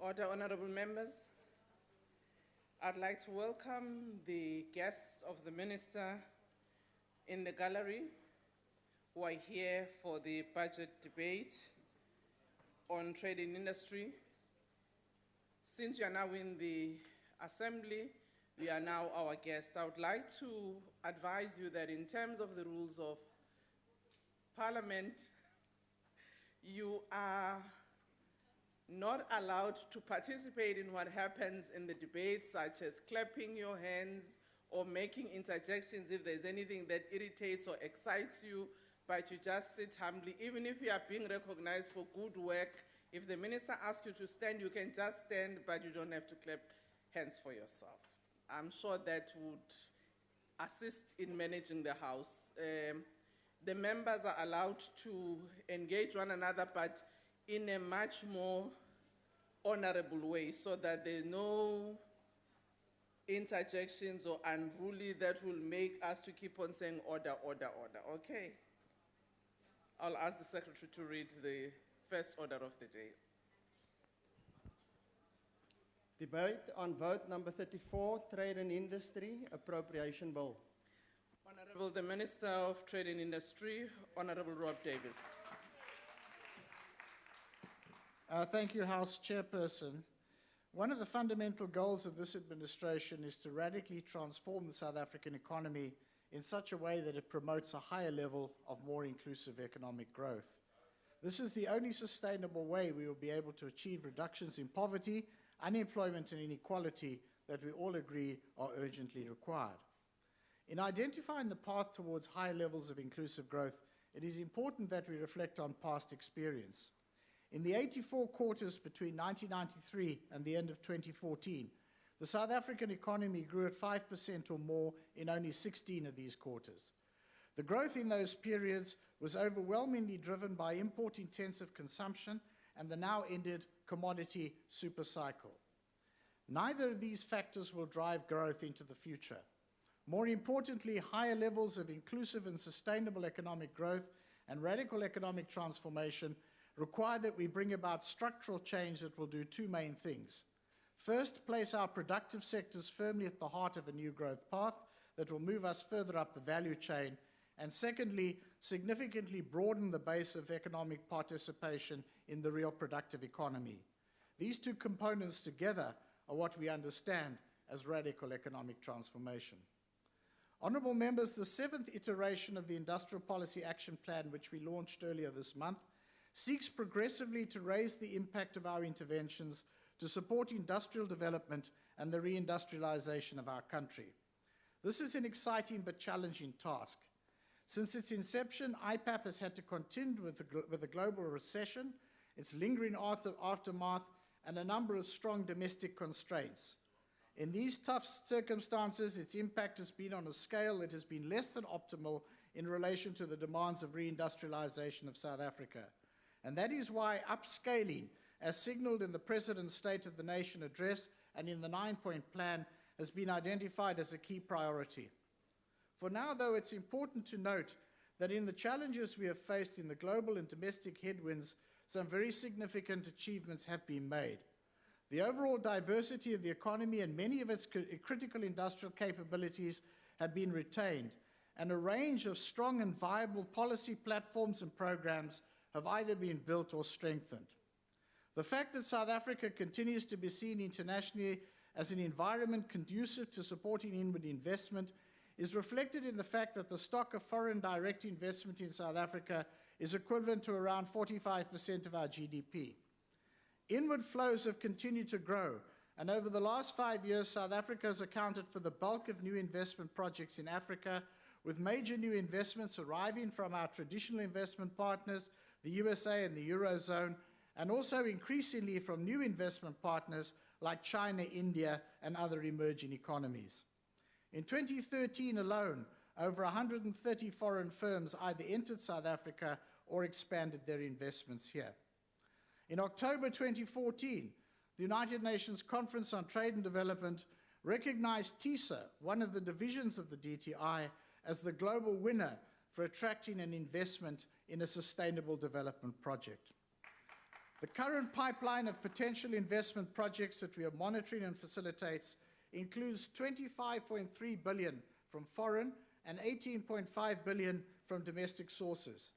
Order, honorable members. I'd like to welcome the guests of the minister in the gallery who are here for the budget debate on trade and industry. Since you are now in the assembly, you are now our guest. I would like to advise you that in terms of the rules of Parliament, you are not allowed to participate in what happens in the debate, such as clapping your hands or making interjections if there's anything that irritates or excites you, but you just sit humbly. Even if you are being recognized for good work, if the minister asks you to stand, you can just stand, but you don't have to clap hands for yourself. I'm sure that would assist in managing the House. The members are allowed to engage one another, but in a much more honorable way, so that there's no interjections or unruly that will make us to keep on saying order, order, order. Okay? I'll ask the secretary to read the first order of the day. Debate on vote number 34, Trade and Industry, Appropriation Bill. Honorable the Minister of Trade and Industry, Honorable Rob Davis. Thank you, House Chairperson. One of the fundamental goals of this administration is to radically transform the South African economy in such a way that it promotes a higher level of more inclusive economic growth. This is the only sustainable way we will be able to achieve reductions in poverty, unemployment and inequality that we all agree are urgently required. In identifying the path towards higher levels of inclusive growth, it is important that we reflect on past experience. In the 84 quarters between 1993 and the end of 2014, the South African economy grew at 5% or more in only 16 of these quarters. The growth in those periods was overwhelmingly driven by import-intensive consumption and the now-ended commodity supercycle. Neither of these factors will drive growth into the future. More importantly, higher levels of inclusive and sustainable economic growth and radical economic transformation require that we bring about structural change that will do two main things. First, place our productive sectors firmly at the heart of a new growth path that will move us further up the value chain. And secondly, significantly broaden the base of economic participation in the real productive economy. These two components together are what we understand as radical economic transformation. Honourable members, the seventh iteration of the Industrial Policy Action Plan, which we launched earlier this month, seeks progressively to raise the impact of our interventions to support industrial development and the reindustrialization of our country. This is an exciting but challenging task. Since its inception, IPAP has had to contend with the global recession, its lingering aftermath, and a number of strong domestic constraints. In these tough circumstances, its impact has been on a scale that has been less than optimal in relation to the demands of reindustrialization of South Africa. And that is why upscaling, as signalled in the President's State of the Nation address and in the 9-point plan, has been identified as a key priority. For now, though, it's important to note that in the challenges we have faced in the global and domestic headwinds, some very significant achievements have been made. The overall diversity of the economy and many of its critical industrial capabilities have been retained, and a range of strong and viable policy platforms and programs have either been built or strengthened. The fact that South Africa continues to be seen internationally as an environment conducive to supporting inward investment is reflected in the fact that the stock of foreign direct investment in South Africa is equivalent to around 45% of our GDP. Inward flows have continued to grow, and over the last 5 years, South Africa has accounted for the bulk of new investment projects in Africa, with major new investments arriving from our traditional investment partners, the USA and the Eurozone, and also increasingly from new investment partners like China, India, and other emerging economies. In 2013 alone, over 130 foreign firms either entered South Africa or expanded their investments here. In October 2014, the United Nations Conference on Trade and Development recognized TISA, one of the divisions of the DTI, as the global winner for attracting an investment in a sustainable development project. The current pipeline of potential investment projects that we are monitoring and facilitates includes 25.3 billion from foreign and 18.5 billion from domestic sources.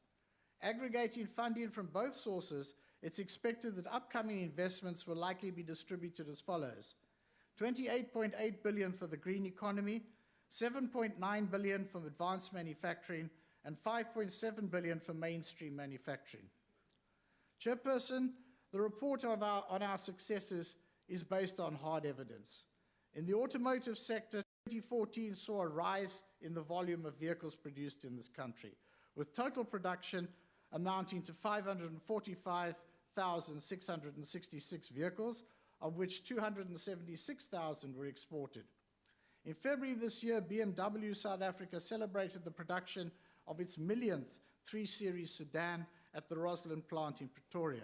Aggregating funding from both sources, it's expected that upcoming investments will likely be distributed as follows: 28.8 billion for the green economy, 7.9 billion from advanced manufacturing, and 5.7 billion for mainstream manufacturing. Chairperson, the report on our successes is based on hard evidence. In the automotive sector, 2014 saw a rise in the volume of vehicles produced in this country, with total production amounting to 545,666 vehicles, of which 276,000 were exported. In February this year, BMW South Africa celebrated the production of its millionth 3 Series sedan at the Roslyn plant in Pretoria.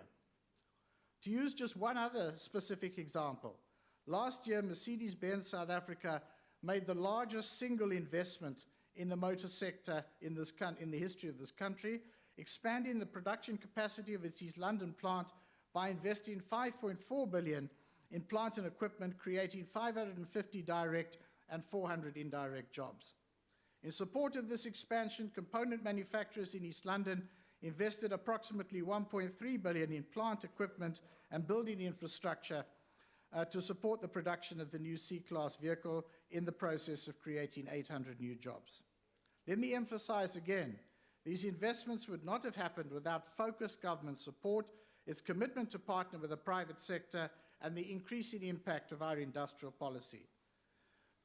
To use just one other specific example, last year Mercedes-Benz South Africa made the largest single investment in the motor sector in the history of this country, expanding the production capacity of its East London plant by investing 5.4 billion in plant and equipment, creating 550 direct and 400 indirect jobs. In support of this expansion, component manufacturers in East London invested approximately 1.3 billion in plant equipment and building infrastructure to support the production of the new C-Class vehicle, in the process of creating 800 new jobs. Let me emphasize again, these investments would not have happened without focused government support, its commitment to partner with the private sector, and the increasing impact of our industrial policy.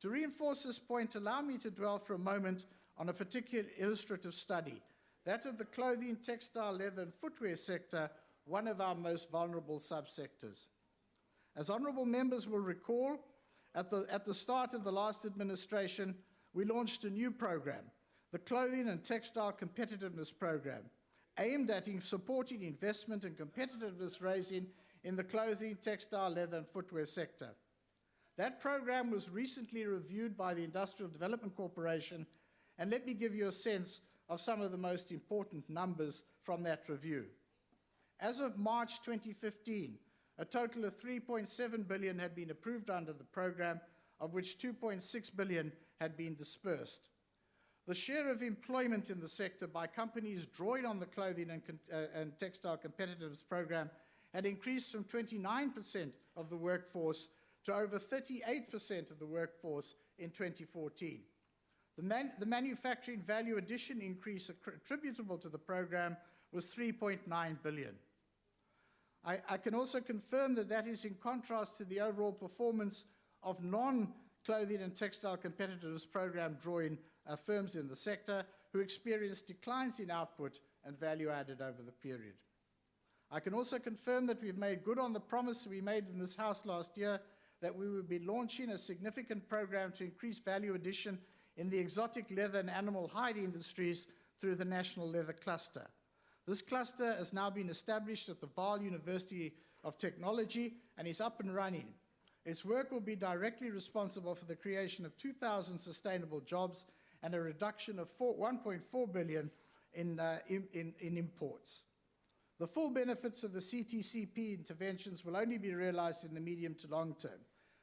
To reinforce this point, allow me to dwell for a moment on a particular illustrative study, that of the clothing, textile, leather, and footwear sector, one of our most vulnerable subsectors. As honourable members will recall, at the start of the last administration, we launched a new program, the Clothing and Textile Competitiveness Program, aimed at supporting investment and competitiveness raising in the clothing, textile, leather, and footwear sector. That program was recently reviewed by the Industrial Development Corporation, and let me give you a sense of some of the most important numbers from that review. As of March 2015, a total of 3.7 billion had been approved under the program, of which 2.6 billion had been dispersed. The share of employment in the sector by companies drawing on the Clothing and Textile Competitiveness Program had increased from 29% of the workforce to over 38% of the workforce in 2014. The manufacturing value addition increase attributable to the program was 3.9 billion. I can also confirm that that is in contrast to the overall performance of non-clothing and textile competitiveness program drawing firms in the sector, who experienced declines in output and value added over the period. I can also confirm that we've made good on the promise we made in this House last year that we will be launching a significant program to increase value addition in the exotic leather and animal hide industries through the National Leather Cluster. This cluster has now been established at the Vaal University of Technology and is up and running. Its work will be directly responsible for the creation of 2,000 sustainable jobs and a reduction of 1.4 billion in imports. The full benefits of the CTCP interventions will only be realized in the medium to long term.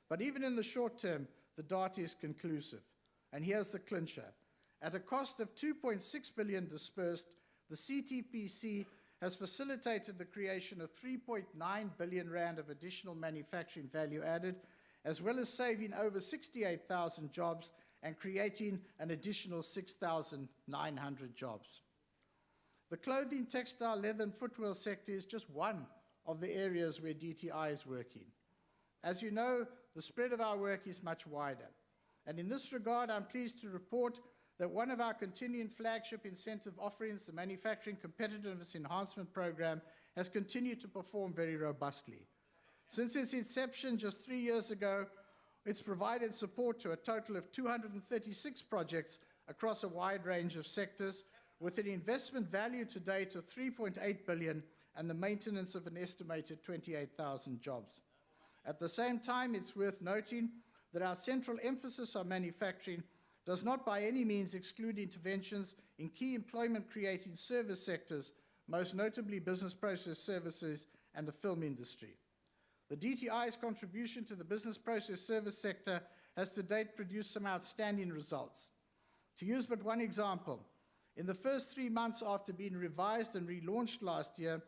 But even in the short term, the data is conclusive. And here's the clincher. At a cost of 2.6 billion dispersed, the CTPC has facilitated the creation of 3.9 billion rand of additional manufacturing value added, as well as saving over 68,000 jobs and creating an additional 6,900 jobs. The clothing, textile, leather, and footwear sector is just one of the areas where DTI is working. As you know, the spread of our work is much wider. And in this regard, I'm pleased to report that one of our continuing flagship incentive offerings, the Manufacturing Competitiveness Enhancement Program, has continued to perform very robustly. Since its inception just 3 years ago, it's provided support to a total of 236 projects across a wide range of sectors, with an investment value to date of 3.8 billion and the maintenance of an estimated 28,000 jobs. At the same time, it's worth noting that our central emphasis on manufacturing does not by any means exclude interventions in key employment-creating service sectors, most notably business process services and the film industry. The DTI's contribution to the business process service sector has to date produced some outstanding results. To use but one example, in the first 3 months after being revised and relaunched last year,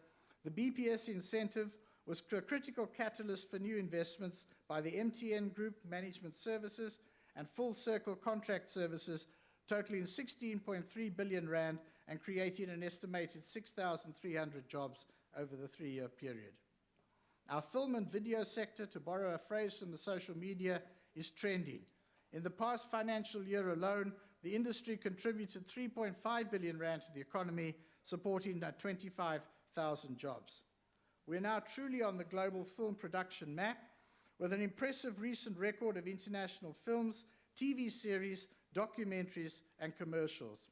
the BPS incentive was a critical catalyst for new investments by the MTN Group Management Services and Full Circle Contract Services, totaling 16.3 billion rand and creating an estimated 6,300 jobs over the 3-year period. Our film and video sector, to borrow a phrase from the social media, is trending. In the past financial year alone, the industry contributed 3.5 billion rand to the economy, supporting 25,000 jobs. We're now truly on the global film production map, with an impressive recent record of international films, TV series, documentaries, and commercials.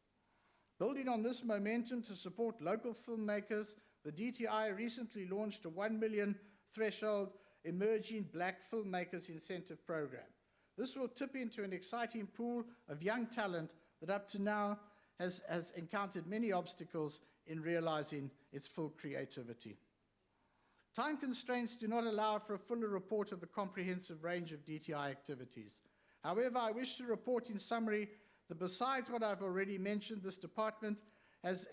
Building on this momentum to support local filmmakers, the DTI recently launched a 1 million threshold Emerging Black Filmmakers Incentive Program. This will tip into an exciting pool of young talent that up to now has encountered many obstacles in realizing its full creativity. Time constraints do not allow for a fuller report of the comprehensive range of DTI activities. However, I wish to report in summary that besides what I've already mentioned, this department has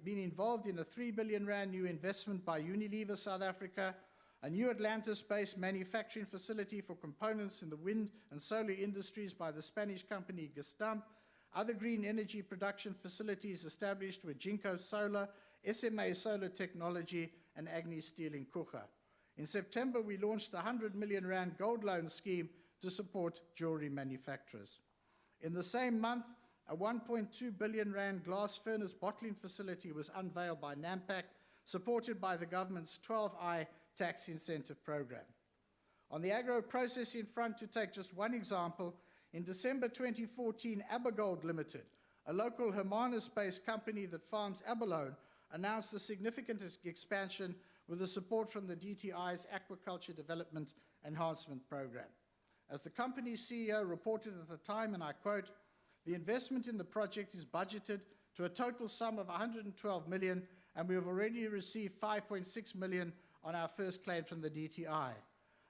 been involved in a 3 billion rand new investment by Unilever South Africa, a new Atlantis-based manufacturing facility for components in the wind and solar industries by the Spanish company Gestamp, other green energy production facilities established with Jinko Solar, SMA Solar Technology, and Agni Steel in Kucha. In September, we launched a 100 million rand gold loan scheme to support jewelry manufacturers. In the same month, a 1.2 billion rand glass furnace bottling facility was unveiled by Nampak, supported by the government's 12I tax incentive program. On the agro-processing front, to take just one example, in December 2014, Abergold Limited, a local Hermanus-based company that farms abalone, announced a significant expansion with the support from the DTI's Aquaculture Development Enhancement Program. As the company's CEO reported at the time, and I quote, "The investment in the project is budgeted to a total sum of 112 million, and we have already received 5.6 million on our first claim from the DTI.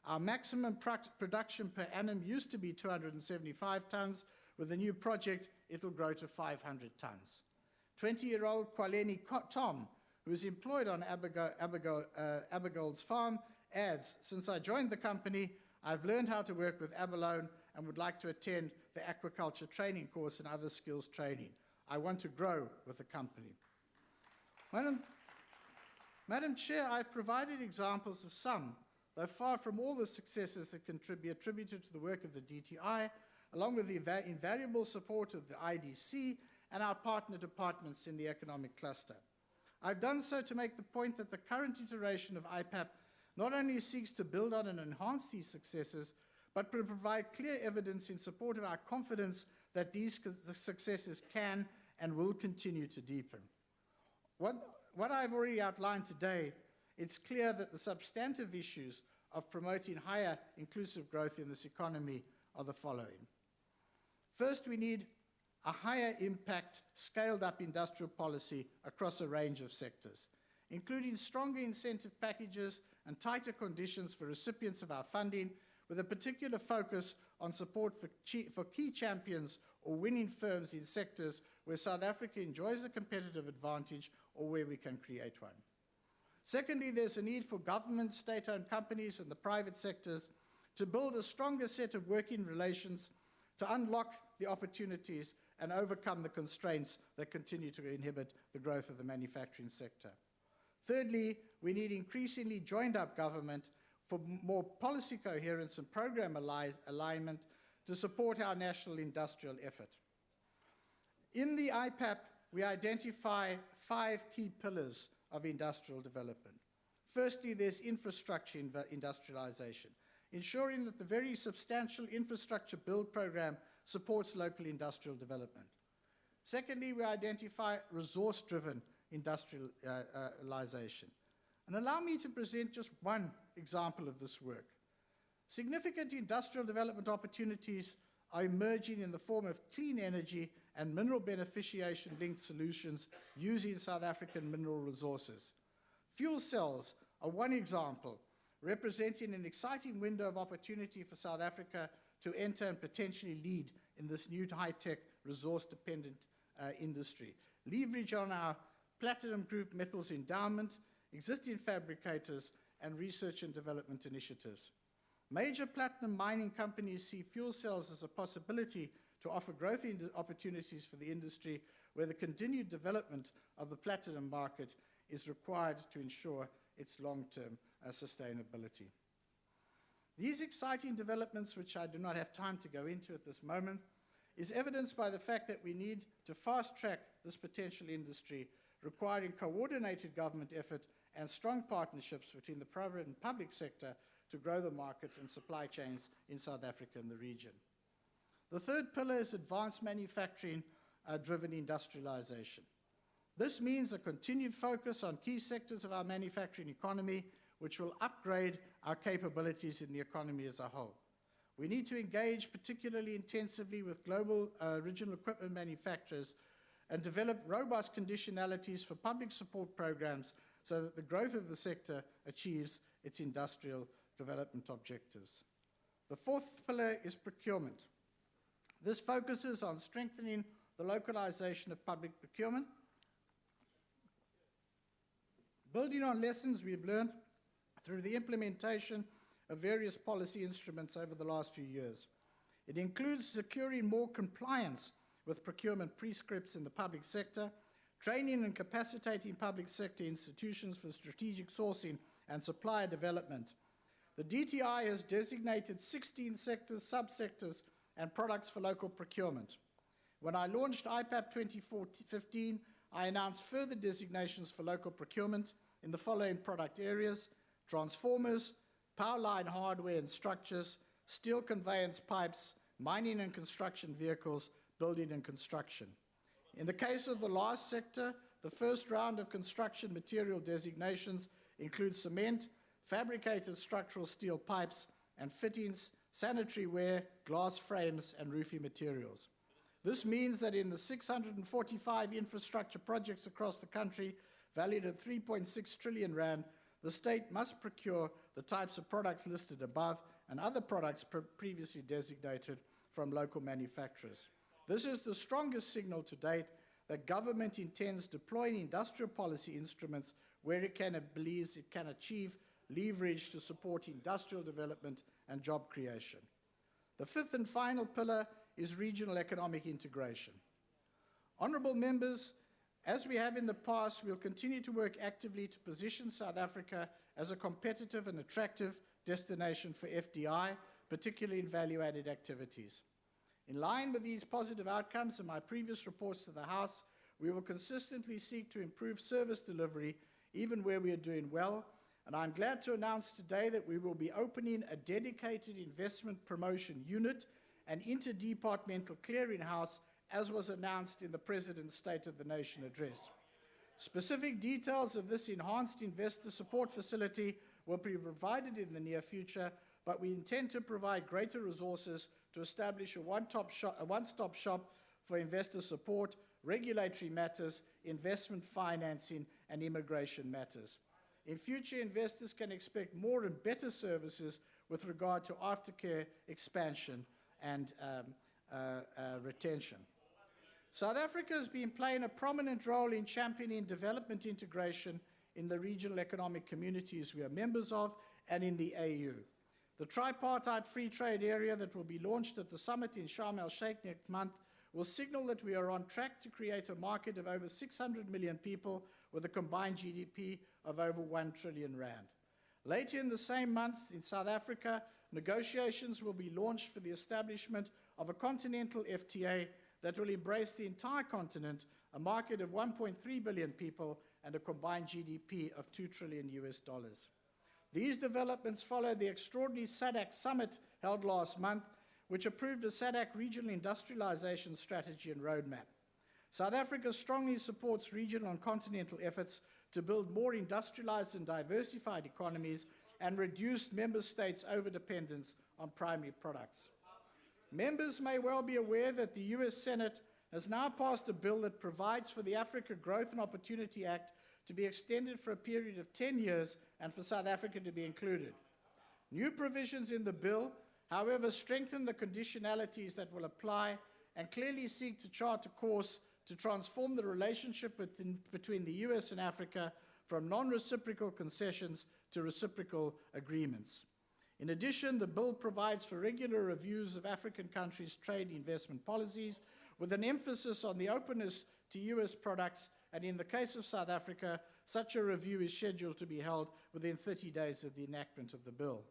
Our maximum production per annum used to be 275 tonnes. With the new project, it will grow to 500 tonnes. 20-year-old Kwaleni Tom, who is employed on Abergold's farm, adds, "Since I joined the company, I've learned how to work with abalone and would like to attend the aquaculture training course and other skills training. I want to grow with the company." Madam Chair, I've provided examples of some, though far from all the successes that can be attributed to the work of the DTI, along with the invaluable support of the IDC and our partner departments in the economic cluster. I've done so to make the point that the current iteration of IPAP not only seeks to build on and enhance these successes, but to provide clear evidence in support of our confidence that these successes can and will continue to deepen. What I've already outlined today, it's clear that the substantive issues of promoting higher inclusive growth in this economy are the following. First, we need a higher impact, scaled-up industrial policy across a range of sectors, including stronger incentive packages and tighter conditions for recipients of our funding, with a particular focus on support for key champions or winning firms in sectors where South Africa enjoys a competitive advantage or where we can create one. Secondly, there's a need for government, state-owned companies and the private sectors to build a stronger set of working relations to unlock the opportunities and overcome the constraints that continue to inhibit the growth of the manufacturing sector. Thirdly, we need increasingly joined-up government for more policy coherence and program alignment to support our national industrial effort. In the IPAP, we identify 5 key pillars of industrial development. Firstly, there's infrastructure industrialization, ensuring that the very substantial infrastructure build program supports local industrial development. Secondly, we identify resource-driven industrialization. And allow me to present just one example of this work. Significant industrial development opportunities are emerging in the form of clean energy and mineral beneficiation-linked solutions using South African mineral resources. Fuel cells are one example, representing an exciting window of opportunity for South Africa to enter and potentially lead in this new high-tech, resource-dependent industry. Leverage on our platinum group metals endowment, existing fabricators, and research and development initiatives. Major platinum mining companies see fuel cells as a possibility to offer growth opportunities for the industry, where the continued development of the platinum market is required to ensure its long-term sustainability. These exciting developments, which I do not have time to go into at this moment, is evidenced by the fact that we need to fast-track this potential industry, requiring coordinated government effort and strong partnerships between the private and public sector to grow the markets and supply chains in South Africa and the region. The third pillar is advanced manufacturing-driven industrialization. This means a continued focus on key sectors of our manufacturing economy, which will upgrade our capabilities in the economy as a whole. We need to engage particularly intensively with global original equipment manufacturers and develop robust conditionalities for public support programs so that the growth of the sector achieves its industrial development objectives. The fourth pillar is procurement. This focuses on strengthening the localization of public procurement, building on lessons we've learned through the implementation of various policy instruments over the last few years. It includes securing more compliance with procurement prescripts in the public sector, training and capacitating public sector institutions for strategic sourcing and supplier development. The DTI has designated 16 sectors, subsectors, and products for local procurement. When I launched IPAP 2015, I announced further designations for local procurement in the following product areas: transformers, power line hardware and structures, steel conveyance pipes, mining and construction vehicles, building and construction. In the case of the last sector, the first round of construction material designations include cement, fabricated structural steel pipes and fittings, sanitary ware, glass frames, and roofing materials. This means that in the 645 infrastructure projects across the country, valued at 3.6 trillion rand, the state must procure the types of products listed above and other products previously designated from local manufacturers. This is the strongest signal to date that government intends deploying industrial policy instruments where it believes it can achieve leverage to support industrial development and job creation. The fifth and final pillar is regional economic integration. Honourable members, as we have in the past, we'll continue to work actively to position South Africa as a competitive and attractive destination for FDI, particularly in value-added activities. In line with these positive outcomes in my previous reports to the House, we will consistently seek to improve service delivery even where we are doing well, and I'm glad to announce today that we will be opening a dedicated investment promotion unit and interdepartmental clearinghouse, as was announced in the President's State of the Nation address. Specific details of this enhanced investor support facility will be provided in the near future, but we intend to provide greater resources to establish a one-stop shop for investor support, regulatory matters, investment financing, and immigration matters. In future, investors can expect more and better services with regard to aftercare expansion and retention. South Africa has been playing a prominent role in championing development integration in the regional economic communities we are members of and in the AU. The tripartite free trade area that will be launched at the summit in Sharm el-Sheikh next month will signal that we are on track to create a market of over 600 million people with a combined GDP of over 1 trillion rand. Later in the same month in South Africa, negotiations will be launched for the establishment of a continental FTA that will embrace the entire continent, a market of 1.3 billion people and a combined GDP of $2 trillion. These developments follow the extraordinary SADC summit held last month, which approved a SADC regional industrialization strategy and roadmap. South Africa strongly supports regional and continental efforts to build more industrialized and diversified economies and reduce member states' overdependence on primary products. Members may well be aware that the US Senate has now passed a bill that provides for the Africa Growth and Opportunity Act to be extended for a period of 10 years and for South Africa to be included. New provisions in the bill, however, strengthen the conditionalities that will apply and clearly seek to chart a course to transform the relationship between the US and Africa from non-reciprocal concessions to reciprocal agreements. In addition, the bill provides for regular reviews of African countries' trade and investment policies with an emphasis on the openness to US products, and in the case of South Africa, such a review is scheduled to be held within 30 days of the enactment of the bill.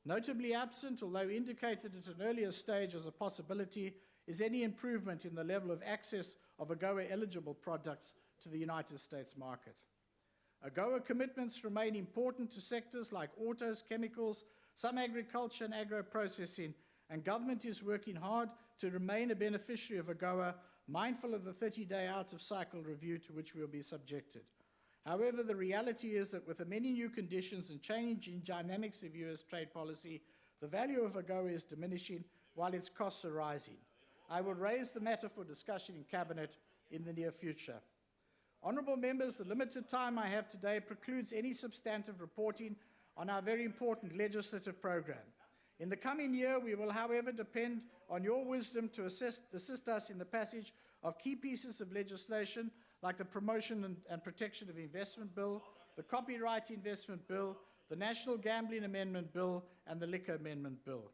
Notably absent, although indicated at an earlier stage as a possibility, is any improvement in the level of access of AGOA-eligible products to the United States market. AGOA commitments remain important to sectors like autos, chemicals, some agriculture and agro-processing, and government is working hard to remain a beneficiary of AGOA, mindful of the 30-day out-of-cycle review to which we will be subjected. However, the reality is that with the many new conditions and changing dynamics of US trade policy, the value of AGOA is diminishing while its costs are rising. I will raise the matter for discussion in Cabinet in the near future. Honourable members, the limited time I have today precludes any substantive reporting on our very important legislative programme. In the coming year, we will, however, depend on your wisdom to assist us in the passage of key pieces of legislation like the Promotion and Protection of Investment Bill, the Copyright Investment Bill, the National Gambling Amendment Bill, and the Liquor Amendment Bill.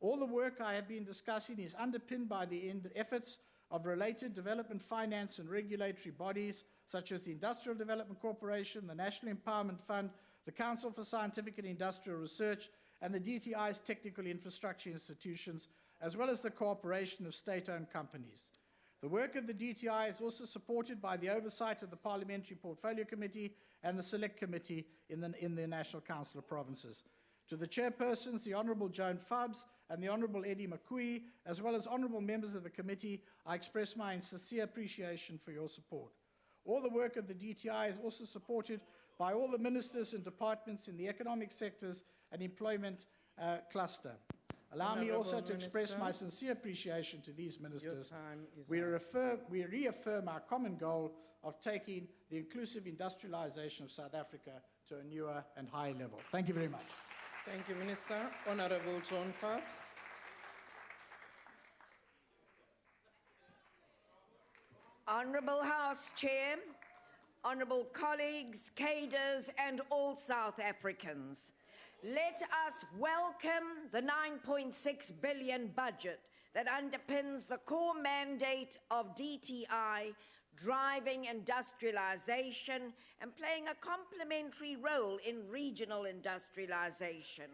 All the work I have been discussing is underpinned by the efforts of related development finance and regulatory bodies such as the Industrial Development Corporation, the National Empowerment Fund, the Council for Scientific and Industrial Research, and the DTI's technical infrastructure institutions, as well as the cooperation of state-owned companies. The work of the DTI is also supported by the oversight of the Parliamentary Portfolio Committee and the Select Committee in the National Council of Provinces. To the chairpersons, the Honourable Joan Fubbs and the Honourable Eddie McCooey, as well as honourable members of the committee, I express my sincere appreciation for your support. All the work of the DTI is also supported by all the ministers and departments in the economic sectors and employment cluster. Allow me also to express my sincere appreciation to these ministers. We reaffirm our common goal of taking the inclusive industrialization of South Africa to a newer and higher level. Thank you very much. Thank you, Minister. Honourable John Fubbs. Honourable House Chair, honourable colleagues, cadres and all South Africans, let us welcome the 9.6 billion budget that underpins the core mandate of DTI, driving industrialization and playing a complementary role in regional industrialization.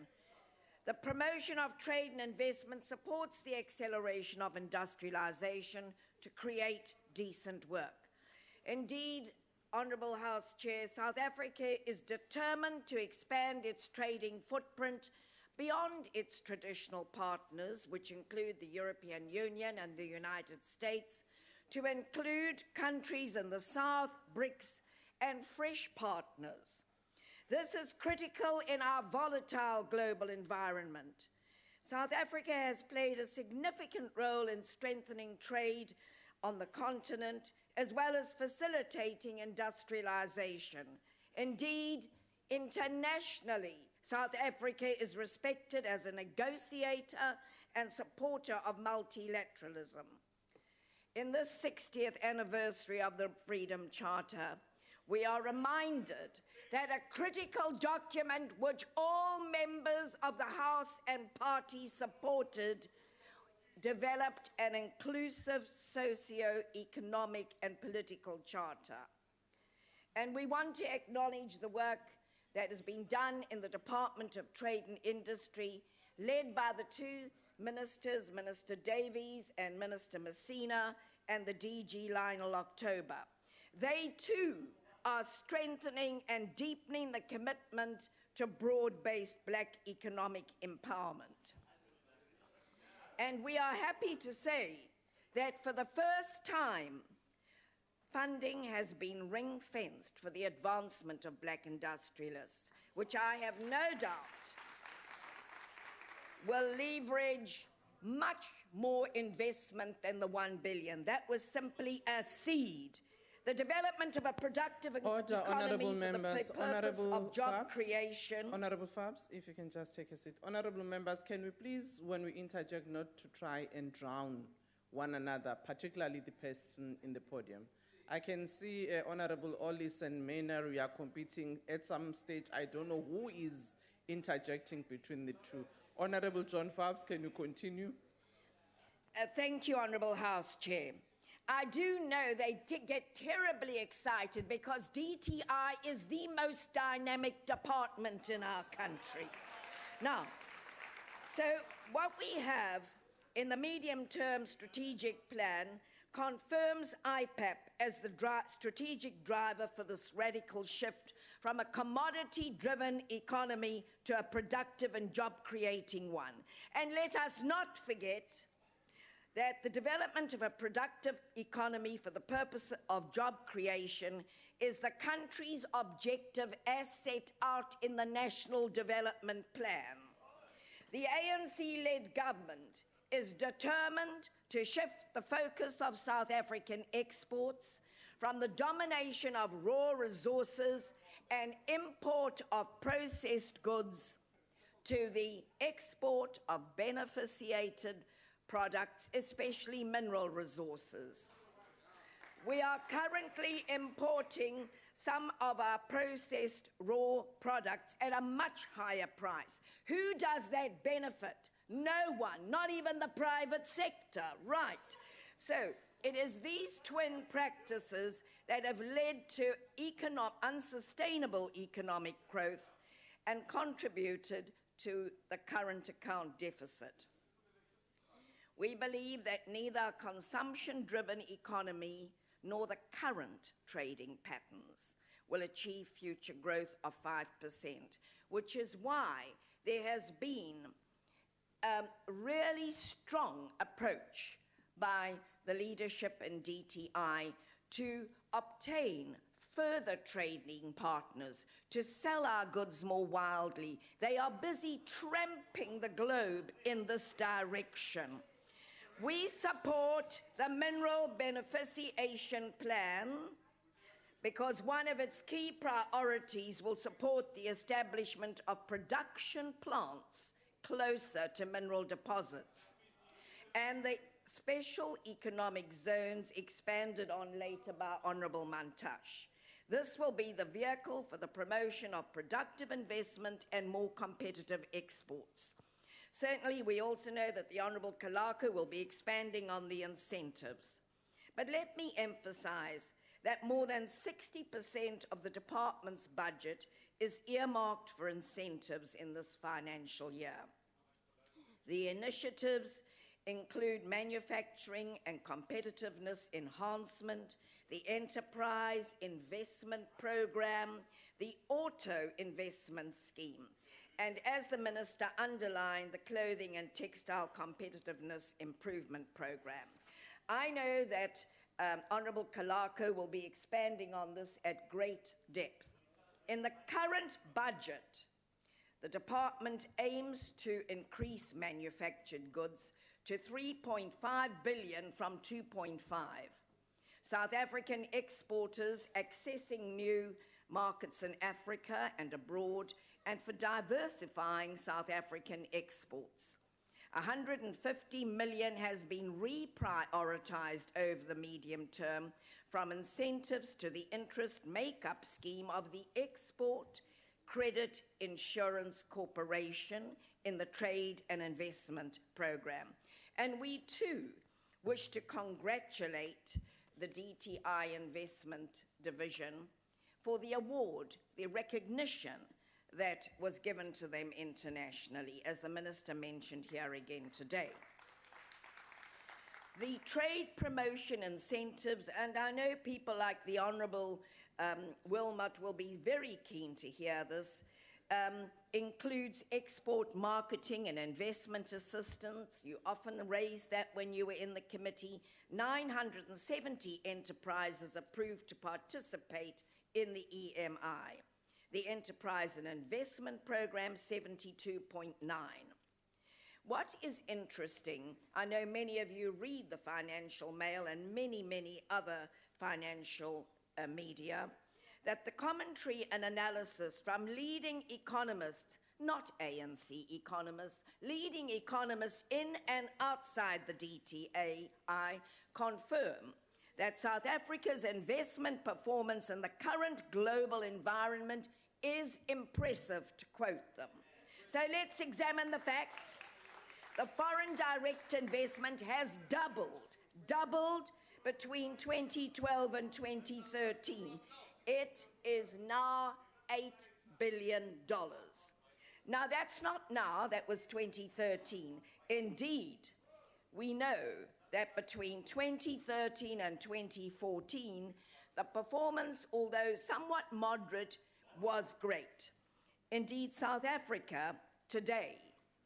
The promotion of trade and investment supports the acceleration of industrialization to create decent work. Indeed, Honourable House Chair, South Africa is determined to expand its trading footprint beyond its traditional partners, which include the European Union and the United States, to include countries in the South, BRICS, and fresh partners. This is critical in our volatile global environment. South Africa has played a significant role in strengthening trade on the continent, as well as facilitating industrialization. Indeed, internationally, South Africa is respected as a negotiator and supporter of multilateralism. In this 60th anniversary of the Freedom Charter, we are reminded that a critical document which all members of the House and party supported developed an inclusive socio-economic and political charter. And we want to acknowledge the work that has been done in the Department of Trade and Industry, led by the two ministers, Minister Davies and Minister Messina, and the DG Lionel October. They too are strengthening and deepening the commitment to broad-based black economic empowerment. And we are happy to say that for the first time, funding has been ring-fenced for the advancement of black industrialists, which I have no doubt will leverage much more investment than the 1 billion. That was simply a seed. the development of a productive Order, economy honourable for members. the purpose Honourable of job Fabs. creation. Honourable Fabs, if you can just take a seat. Honourable members, can we please, when we interject, not to try and drown one another, particularly the person in the podium? I can see Honourable Ollis and Maynard, we are competing at some stage. I don't know who is interjecting between the two. Honourable John Fabs, can you continue? Thank you, Honourable House Chair. I do know they get terribly excited because DTI is the most dynamic department in our country. Now, so what we have in the medium-term strategic plan confirms IPAP as the strategic driver for this radical shift from a commodity-driven economy to a productive and job-creating one. And let us not forget that the development of a productive economy for the purpose of job creation is the country's objective as set out in the National Development Plan. The ANC-led government is determined to shift the focus of South African exports from the domination of raw resources and import of processed goods to the export of beneficiated products, especially mineral resources. We are currently importing some of our processed raw products at a much higher price. Who does that benefit? No one, not even the private sector, right? So it is these twin practices that have led to unsustainable economic growth and contributed to the current account deficit. We believe that neither a consumption-driven economy nor the current trading patterns will achieve future growth of 5%, which is why there has been a really strong approach by the leadership in DTI to obtain further trading partners to sell our goods more wildly. They are busy tramping the globe in this direction. We support the Mineral Beneficiation Plan because one of its key priorities will support the establishment of production plants closer to mineral deposits and the special economic zones expanded on later by Honourable Mantashe. This will be the vehicle for the promotion of productive investment and more competitive exports. Certainly, we also know that the Honourable Kalaka will be expanding on the incentives. But let me emphasize that more than 60% of the department's budget is earmarked for incentives in this financial year. The initiatives include manufacturing and competitiveness enhancement, the enterprise investment program, the auto investment scheme, and as the Minister underlined, the clothing and textile competitiveness improvement program. I know that Honourable Kalako will be expanding on this at great depth. In the current budget, the department aims to increase manufactured goods to 3.5 billion from 2.5. South African exporters accessing new markets in Africa and abroad, and for diversifying South African exports. 150 million has been reprioritized over the medium term from incentives to the interest make-up scheme of the Export Credit Insurance Corporation in the Trade and Investment Program. And we too wish to congratulate the DTI Investment Division for the award, the recognition that was given to them internationally, as the Minister mentioned here again today. The trade promotion incentives, and I know people like the Honourable Wilmot will be very keen to hear this, includes export marketing and investment assistance. You often raised that when you were in the committee. 970 enterprises approved to participate in the EMI. The Enterprise and Investment Program, 72.9. What is interesting, I know many of you read the Financial Mail and many, many other financial media that the commentary and analysis from leading economists, not ANC economists, leading economists in and outside the DTAI confirm that South Africa's investment performance in the current global environment is impressive, to quote them. So let's examine the facts. The foreign direct investment has doubled between 2012 and 2013. It is now $8 billion. Now, that's not now, that was 2013. Indeed, we know that between 2013 and 2014, the performance, although somewhat moderate, was great. Indeed, South Africa today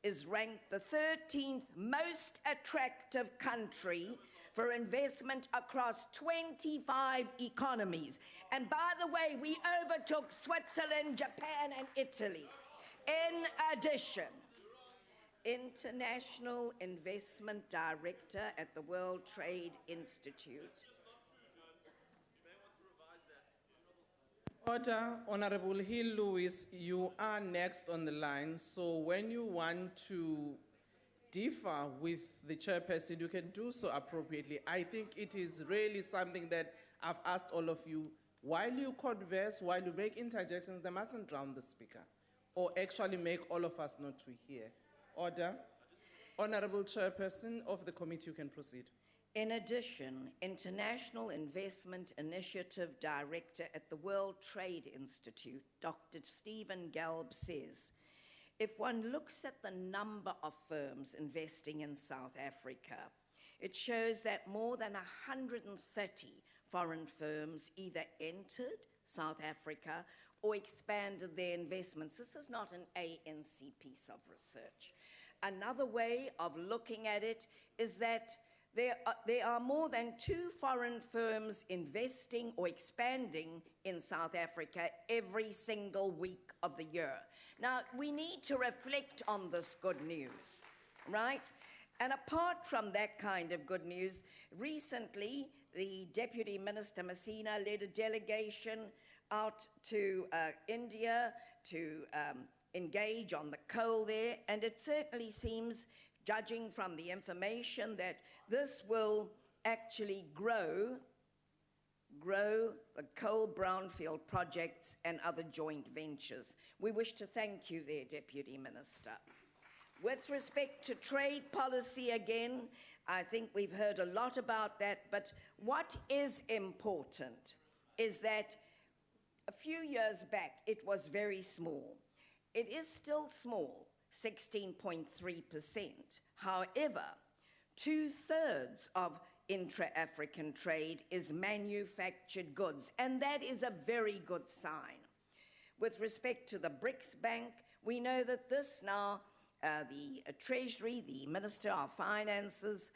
is ranked the 13th most attractive country for investment across 25 economies. And by the way, we overtook Switzerland, Japan, and Italy. In addition, International Investment Director at the World Trade Institute. Order, Honorable Hill Lewis, you are next on the line. So when you want to differ with the chairperson, you can do so appropriately. I think it is really something that I've asked all of you. While you converse, while you make interjections, they mustn't drown the speaker or actually make all of us not to hear. Order. Honorable Chairperson of the committee, you can proceed. In addition, International Investment Initiative Director at the World Trade Institute, Dr. Stephen Gelb, says, if one looks at the number of firms investing in South Africa, it shows that more than 130 foreign firms either entered South Africa or expanded their investments. This is not an ANC piece of research. Another way of looking at it is that there are more than 2 foreign firms investing or expanding in South Africa every single week of the year. Now, we need to reflect on this good news, right? And apart from that kind of good news, recently the Deputy Minister Messina led a delegation out to India to engage on the coal there, and it certainly seems, judging from the information, that this will actually grow the coal brownfield projects and other joint ventures. We wish to thank you there, Deputy Minister. With respect to trade policy, again, I think we've heard a lot about that, but what is important is that a few years back, it was very small. It is still small, 16.3%. However, 2/3 of intra-African trade is manufactured goods, and that is a very good sign. With respect to the BRICS Bank, we know that this now, the Treasury, the Minister of Finances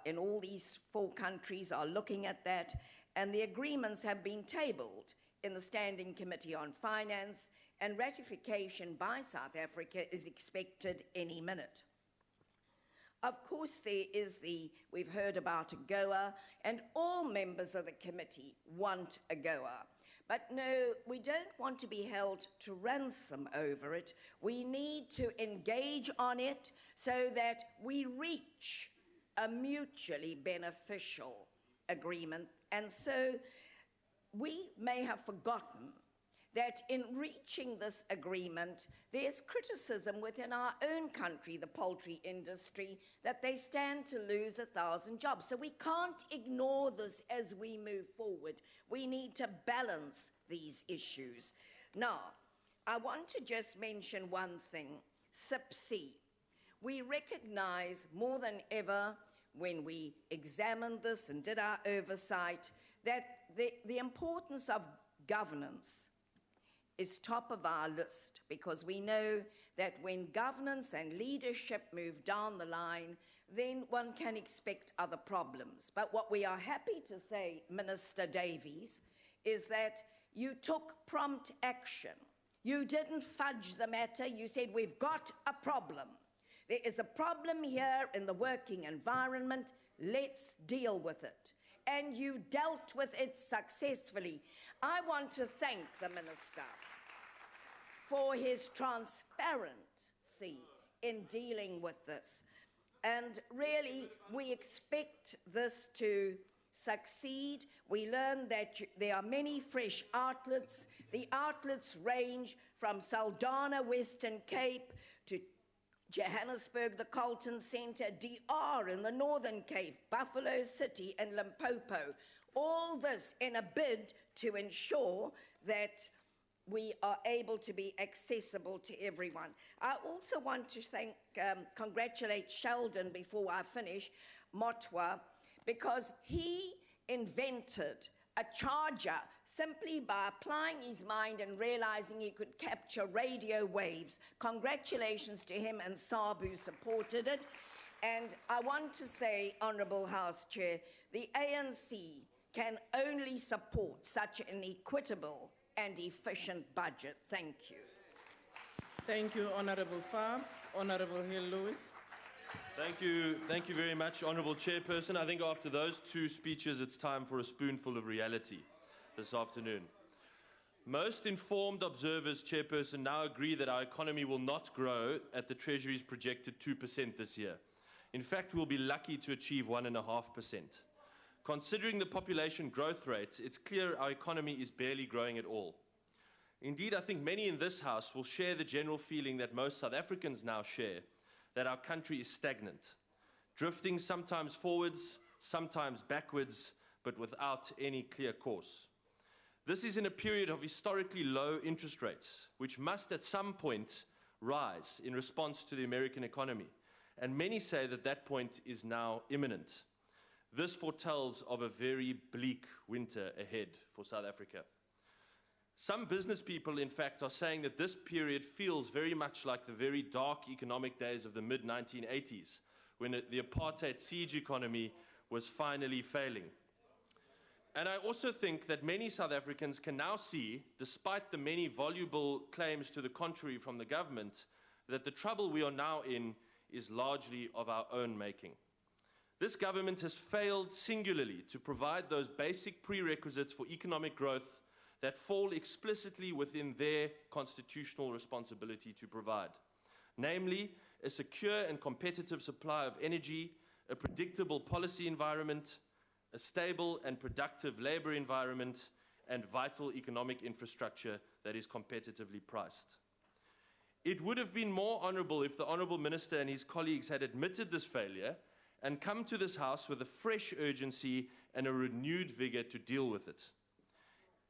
in all these 4 countries are looking at that, and the agreements have been tabled in the Standing Committee on Finance, and ratification by South Africa is expected any minute. Of course, there is we've heard about AGOA, and all members of the committee want AGOA. But no, we don't want to be held to ransom over it. We need to engage on it so that we reach a mutually beneficial agreement. And so we may have forgotten that in reaching this agreement, there's criticism within our own country, the poultry industry, that they stand to lose 1,000 jobs. So we can't ignore this as we move forward. We need to balance these issues. Now, I want to just mention one thing, SIPC. We recognize more than ever when we examined this and did our oversight that the importance of governance is top of our list, because we know that when governance and leadership move down the line, then one can expect other problems. But what we are happy to say, Minister Davies, is that you took prompt action. You didn't fudge the matter. You said, we've got a problem. There is a problem here in the working environment. Let's deal with it. and you dealt with it successfully. I want to thank the Minister for his transparency in dealing with this. And really, we expect this to succeed. We learned that there are many fresh outlets. The outlets range from Saldanha, Western Cape, to Johannesburg, the Carlton Centre, DR in the Northern Cape, Buffalo City and Limpopo. All this in a bid to ensure that we are able to be accessible to everyone. I also want to congratulate Sheldon before I finish, Motwa, because he invented a charger simply by applying his mind and realizing he could capture radio waves. Congratulations to him and Saab who supported it. And I want to say, Honourable House Chair, the ANC can only support such an equitable and efficient budget. Thank you. Thank you, Honourable Farbs. Honourable Hill-Lewis. Thank you very much, Honourable Chairperson. I think after those two speeches, it's time for a spoonful of reality this afternoon. Most informed observers, Chairperson, now agree that our economy will not grow at the Treasury's projected 2% this year. In fact, we'll be lucky to achieve 1.5%. Considering the population growth rate, it's clear our economy is barely growing at all. Indeed, I think many in this House will share the general feeling that most South Africans now share, that our country is stagnant, drifting sometimes forwards, sometimes backwards, but without any clear course. This is in a period of historically low interest rates, which must at some point rise in response to the American economy, and many say that that point is now imminent. This foretells of a very bleak winter ahead for South Africa. Some business people, in fact, are saying that this period feels very much like the very dark economic days of the mid-1980s, when the apartheid siege economy was finally failing. And I also think that many South Africans can now see, despite the many voluble claims to the contrary from the government, that the trouble we are now in is largely of our own making. This government has failed singularly to provide those basic prerequisites for economic growth that fall explicitly within their constitutional responsibility to provide, namely a secure and competitive supply of energy, a predictable policy environment, a stable and productive labor environment, and vital economic infrastructure that is competitively priced. It would have been more honourable if the Honourable Minister and his colleagues had admitted this failure and come to this House with a fresh urgency and a renewed vigour to deal with it.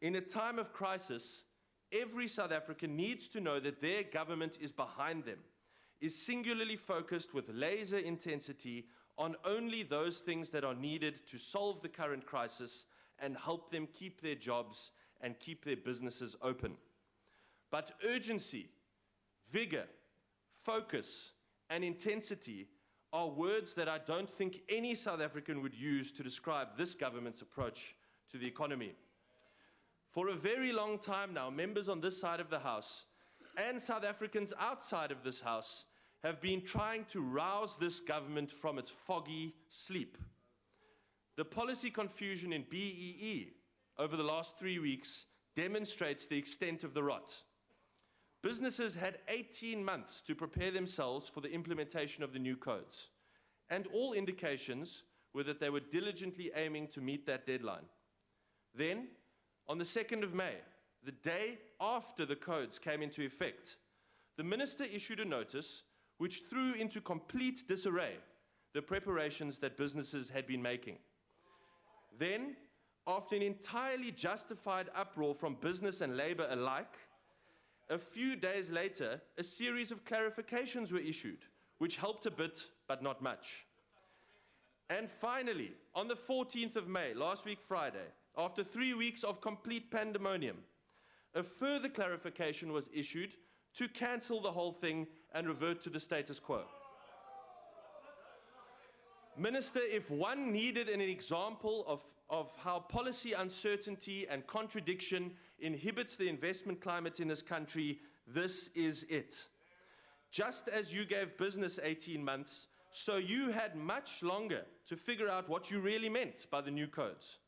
In a time of crisis, every South African needs to know that their government is behind them, is singularly focused with laser intensity on only those things that are needed to solve the current crisis and help them keep their jobs and keep their businesses open. But urgency, vigour, focus, and intensity are words that I don't think any South African would use to describe this government's approach to the economy. For a very long time now, members on this side of the House and South Africans outside of this House have been trying to rouse this government from its foggy sleep. The policy confusion in BEE over the last 3 weeks demonstrates the extent of the rot. Businesses had 18 months to prepare themselves for the implementation of the new codes, and all indications were that they were diligently aiming to meet that deadline. Then, on the 2nd of May, the day after the codes came into effect, the Minister issued a notice which threw into complete disarray the preparations that businesses had been making. Then, after an entirely justified uproar from business and labour alike, a few days later, a series of clarifications were issued, which helped a bit, but not much. And finally, on the 14th of May, last week Friday, after 3 weeks of complete pandemonium, a further clarification was issued to cancel the whole thing and revert to the status quo. Minister, if one needed an example of how policy uncertainty and contradiction inhibits the investment climate in this country, this is it. Just as you gave business 18 months, So you had much longer to figure out what you really meant by the new codes,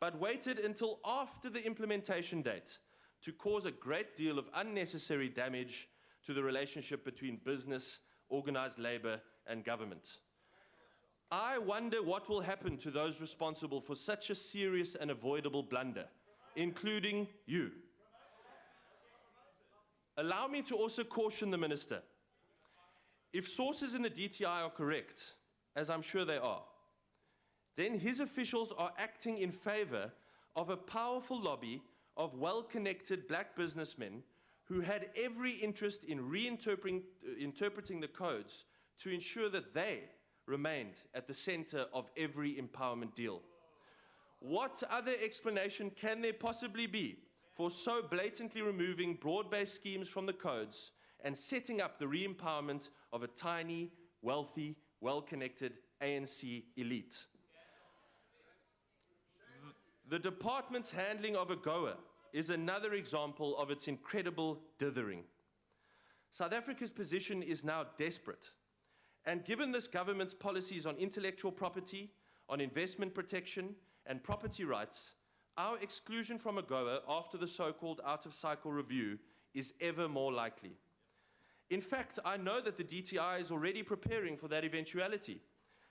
but waited until after the implementation date to cause a great deal of unnecessary damage to the relationship between business, organized labor, and government. I wonder what will happen to those responsible for such a serious and avoidable blunder, including you. Allow me to also caution the Minister. If sources in the DTI are correct, as I'm sure they are, then his officials are acting in favor of a powerful lobby of well-connected black businessmen who had every interest in interpreting the codes to ensure that they remained at the center of every empowerment deal. What other explanation can there possibly be for so blatantly removing broad-based schemes from the codes and setting up the re-empowerment of a tiny, wealthy, well-connected ANC elite? The department's handling of AGOA is another example of its incredible dithering. South Africa's position is now desperate. And given this government's policies on intellectual property, on investment protection, and property rights, our exclusion from AGOA after the so-called out-of-cycle review is ever more likely. In fact, I know that the DTI is already preparing for that eventuality,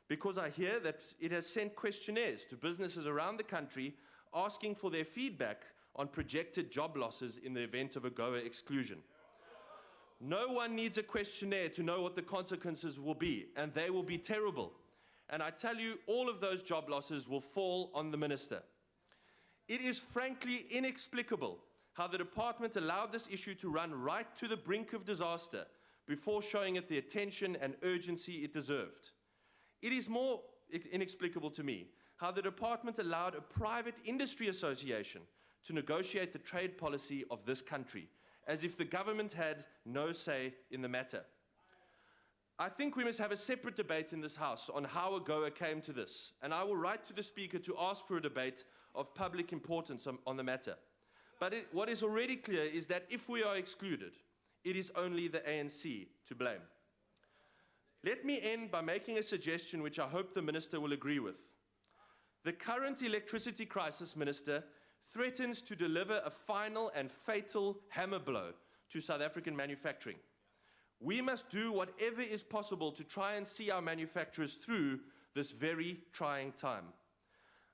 because I hear that it has sent questionnaires to businesses around the country asking for their feedback on projected job losses in the event of AGOA exclusion. No one needs a questionnaire to know what the consequences will be, and they will be terrible. And I tell you, all of those job losses will fall on the Minister. It is frankly inexplicable how the department allowed this issue to run right to the brink of disaster before showing it the attention and urgency it deserved. It is more inexplicable to me how the department allowed a private industry association to negotiate the trade policy of this country, as if the government had no say in the matter. I think we must have a separate debate in this House on how AGOA came to this, and I will write to the Speaker to ask for a debate of public importance on the matter. But what is already clear is that if we are excluded, it is only the ANC to blame. Let me end by making a suggestion which I hope the Minister will agree with. The current electricity crisis, Minister, threatens to deliver a final and fatal hammer blow to South African manufacturing. We must do whatever is possible to try and see our manufacturers through this very trying time.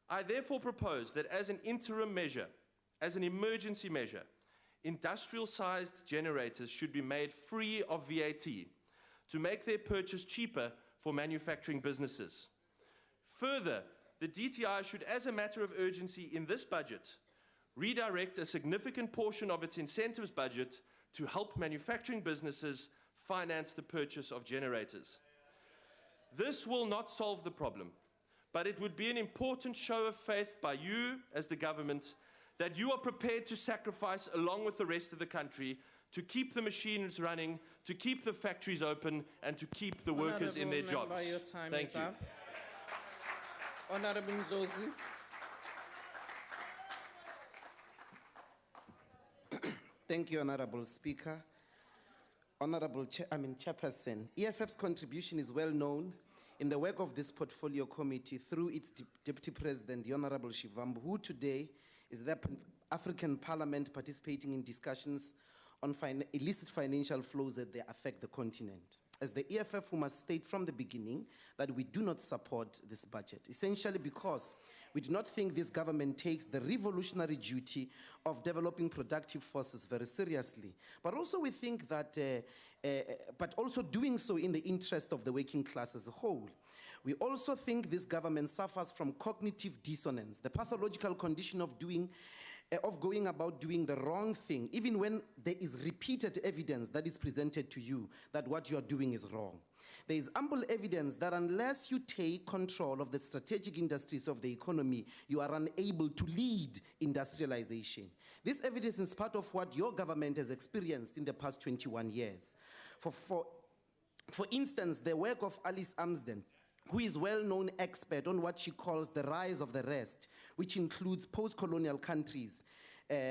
I therefore propose that as an interim measure, as an emergency measure, industrial-sized generators should be made free of VAT to make their purchase cheaper for manufacturing businesses. Further, the DTI should, as a matter of urgency in this budget, redirect a significant portion of its incentives budget to help manufacturing businesses finance the purchase of generators. This will not solve the problem, but it would be an important show of faith by you as the government that you are prepared to sacrifice along with the rest of the country to keep the machines running, to keep the factories open, and to keep the workers in their jobs. Honourable member, your time Thank is you. up. Honourable Ndlozi. Thank you, Honorable Speaker. Honorable Chairperson, EFF's contribution is well known in the work of this portfolio committee through its Deputy President, the Honorable Shivambu, who today is the African Parliament participating in discussions on illicit financial flows that they affect the continent. As the EFF, we must state from the beginning that we do not support this budget, essentially because we do not think this government takes the revolutionary duty of developing productive forces very seriously. But also we think that, but also doing so in the interest of the working class as a whole. We also think this government suffers from cognitive dissonance, the pathological condition of going about doing the wrong thing, even when there is repeated evidence that is presented to you that what you are doing is wrong. There is ample evidence that unless you take control of the strategic industries of the economy, you are unable to lead industrialization. This evidence is part of what your government has experienced in the past 21 years. For instance, the work of Alice Amsden, who is a well-known expert on what she calls the rise of the rest, which includes post-colonial countries,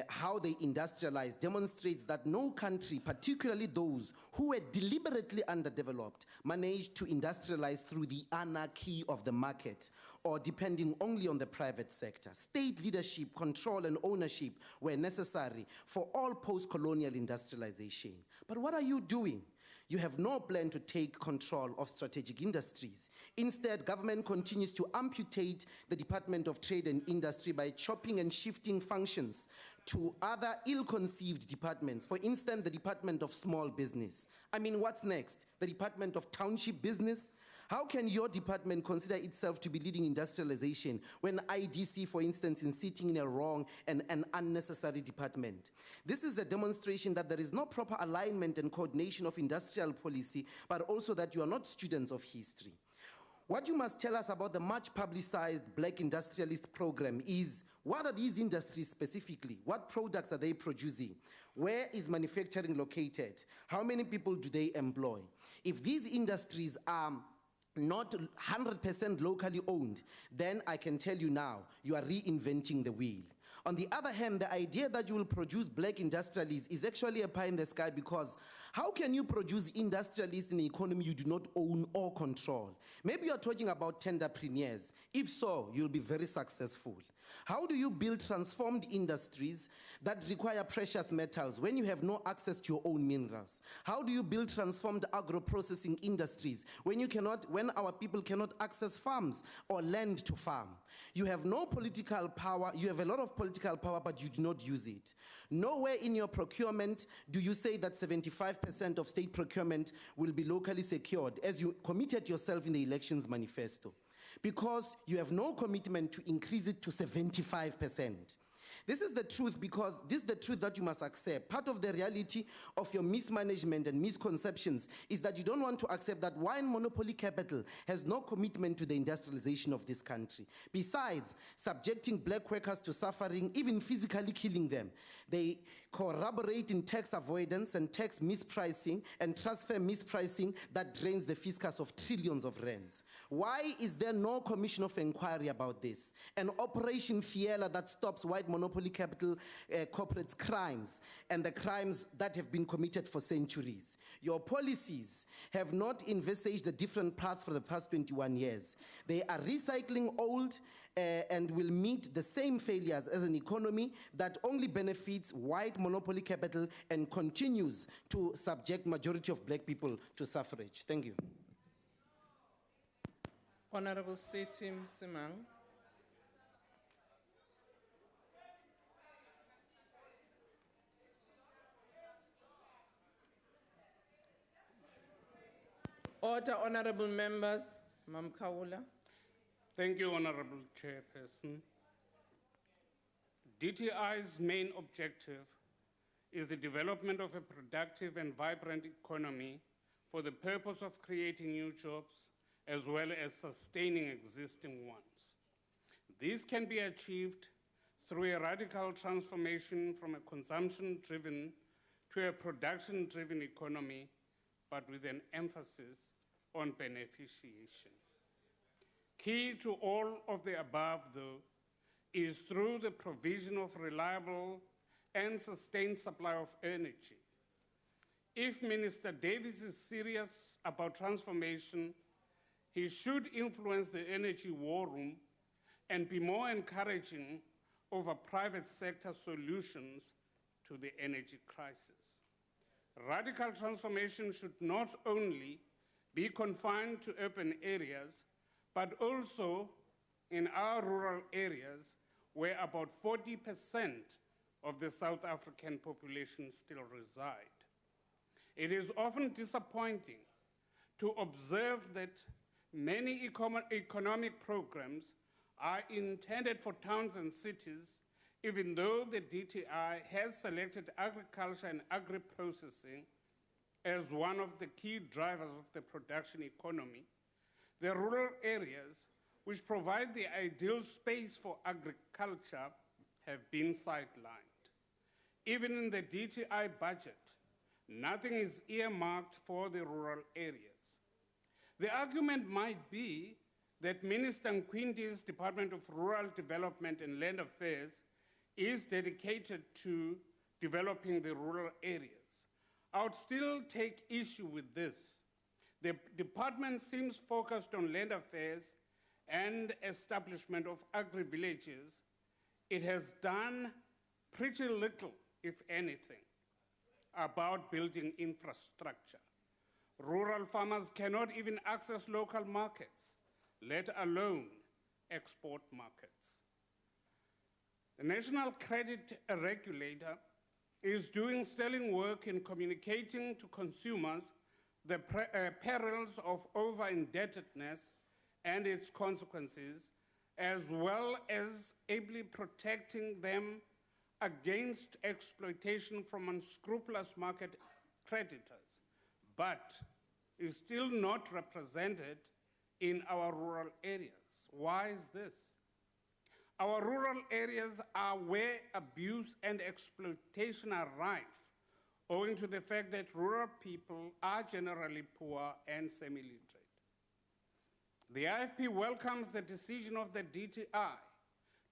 how they industrialize demonstrates that no country, particularly those who were deliberately underdeveloped, managed to industrialize through the anarchy of the market or depending only on the private sector. State leadership, control, and ownership were necessary for all post-colonial industrialization. But what are you doing? You have no plan to take control of strategic industries. Instead, government continues to amputate the Department of Trade and Industry by chopping and shifting functions to other ill-conceived departments. For instance, the Department of Small Business. I mean, what's next? The Department of Township Business? How can your department consider itself to be leading industrialization when IDC, for instance, is sitting in a wrong and an unnecessary department? This is the demonstration that there is no proper alignment and coordination of industrial policy, but also that you are not students of history. What you must tell us about the much publicized Black Industrialist Program is, what are these industries specifically? What products are they producing? Where is manufacturing located? How many people do they employ? If these industries are not 100% locally owned, then I can tell you now, you are reinventing the wheel. On the other hand, the idea that you will produce black industrialists is actually a pie in the sky, because how can you produce industrialists in an economy you do not own or control? Maybe you're talking about tenderpreneurs. If so, you'll be very successful. How do you build transformed industries that require precious metals when you have no access to your own minerals? How do you build transformed agro-processing industries when our people cannot access farms or land to farm? You have no political power. You have a lot of political power, but you do not use it. Nowhere in your procurement do you say that 75% of state procurement will be locally secured, as you committed yourself in the elections manifesto, because you have no commitment to increase it to 75%. This is the truth, because this is the truth that you must accept. Part of the reality of your mismanagement and misconceptions is that you don't want to accept that wine monopoly capital has no commitment to the industrialization of this country. Besides subjecting black workers to suffering, even physically killing them, they corroborate in tax avoidance and tax mispricing and transfer mispricing that drains the fiscus of trillions of rands. Why is there no commission of inquiry about this? An Operation Fiela that stops white monopoly capital corporate crimes and the crimes that have been committed for centuries. Your policies have not envisaged a different path for the past 21 years. They are recycling old and will meet the same failures as an economy that only benefits white monopoly capital and continues to subject majority of black people to suffrage. Thank you. Honorable Setim Simang. Order, honorable members. Mam Kawula. Thank you, Honorable Chairperson. DTI's main objective is the development of a productive and vibrant economy for the purpose of creating new jobs as well as sustaining existing ones. This can be achieved through a radical transformation from a consumption-driven to a production-driven economy, but with an emphasis on beneficiation. Key to all of the above, though, is through the provision of reliable and sustained supply of energy. If Minister Davis is serious about transformation, he should influence the energy war room and be more encouraging over private sector solutions to the energy crisis. Radical transformation should not only be confined to urban areas, but also in our rural areas where about 40% of the South African population still reside. It is often disappointing to observe that many economic programs are intended for towns and cities, even though the DTI has selected agriculture and agri-processing as one of the key drivers of the production economy. The rural areas, which provide the ideal space for agriculture, have been sidelined. Even in the DTI budget, nothing is earmarked for the rural areas. The argument might be that Minister Nkwindi's Department of Rural Development and Land Affairs is dedicated to developing the rural areas. I would still take issue with this. The department seems focused on land affairs and establishment of agri-villages. It has done pretty little, if anything, about building infrastructure. Rural farmers cannot even access local markets, let alone export markets. The National Credit Regulator is doing sterling work in communicating to consumers the perils of over-indebtedness and its consequences, as well as ably protecting them against exploitation from unscrupulous market creditors, but is still not represented in our rural areas. Why is this? Our rural areas are where abuse and exploitation are rife, owing to the fact that rural people are generally poor and semi-literate. The IFP welcomes the decision of the DTI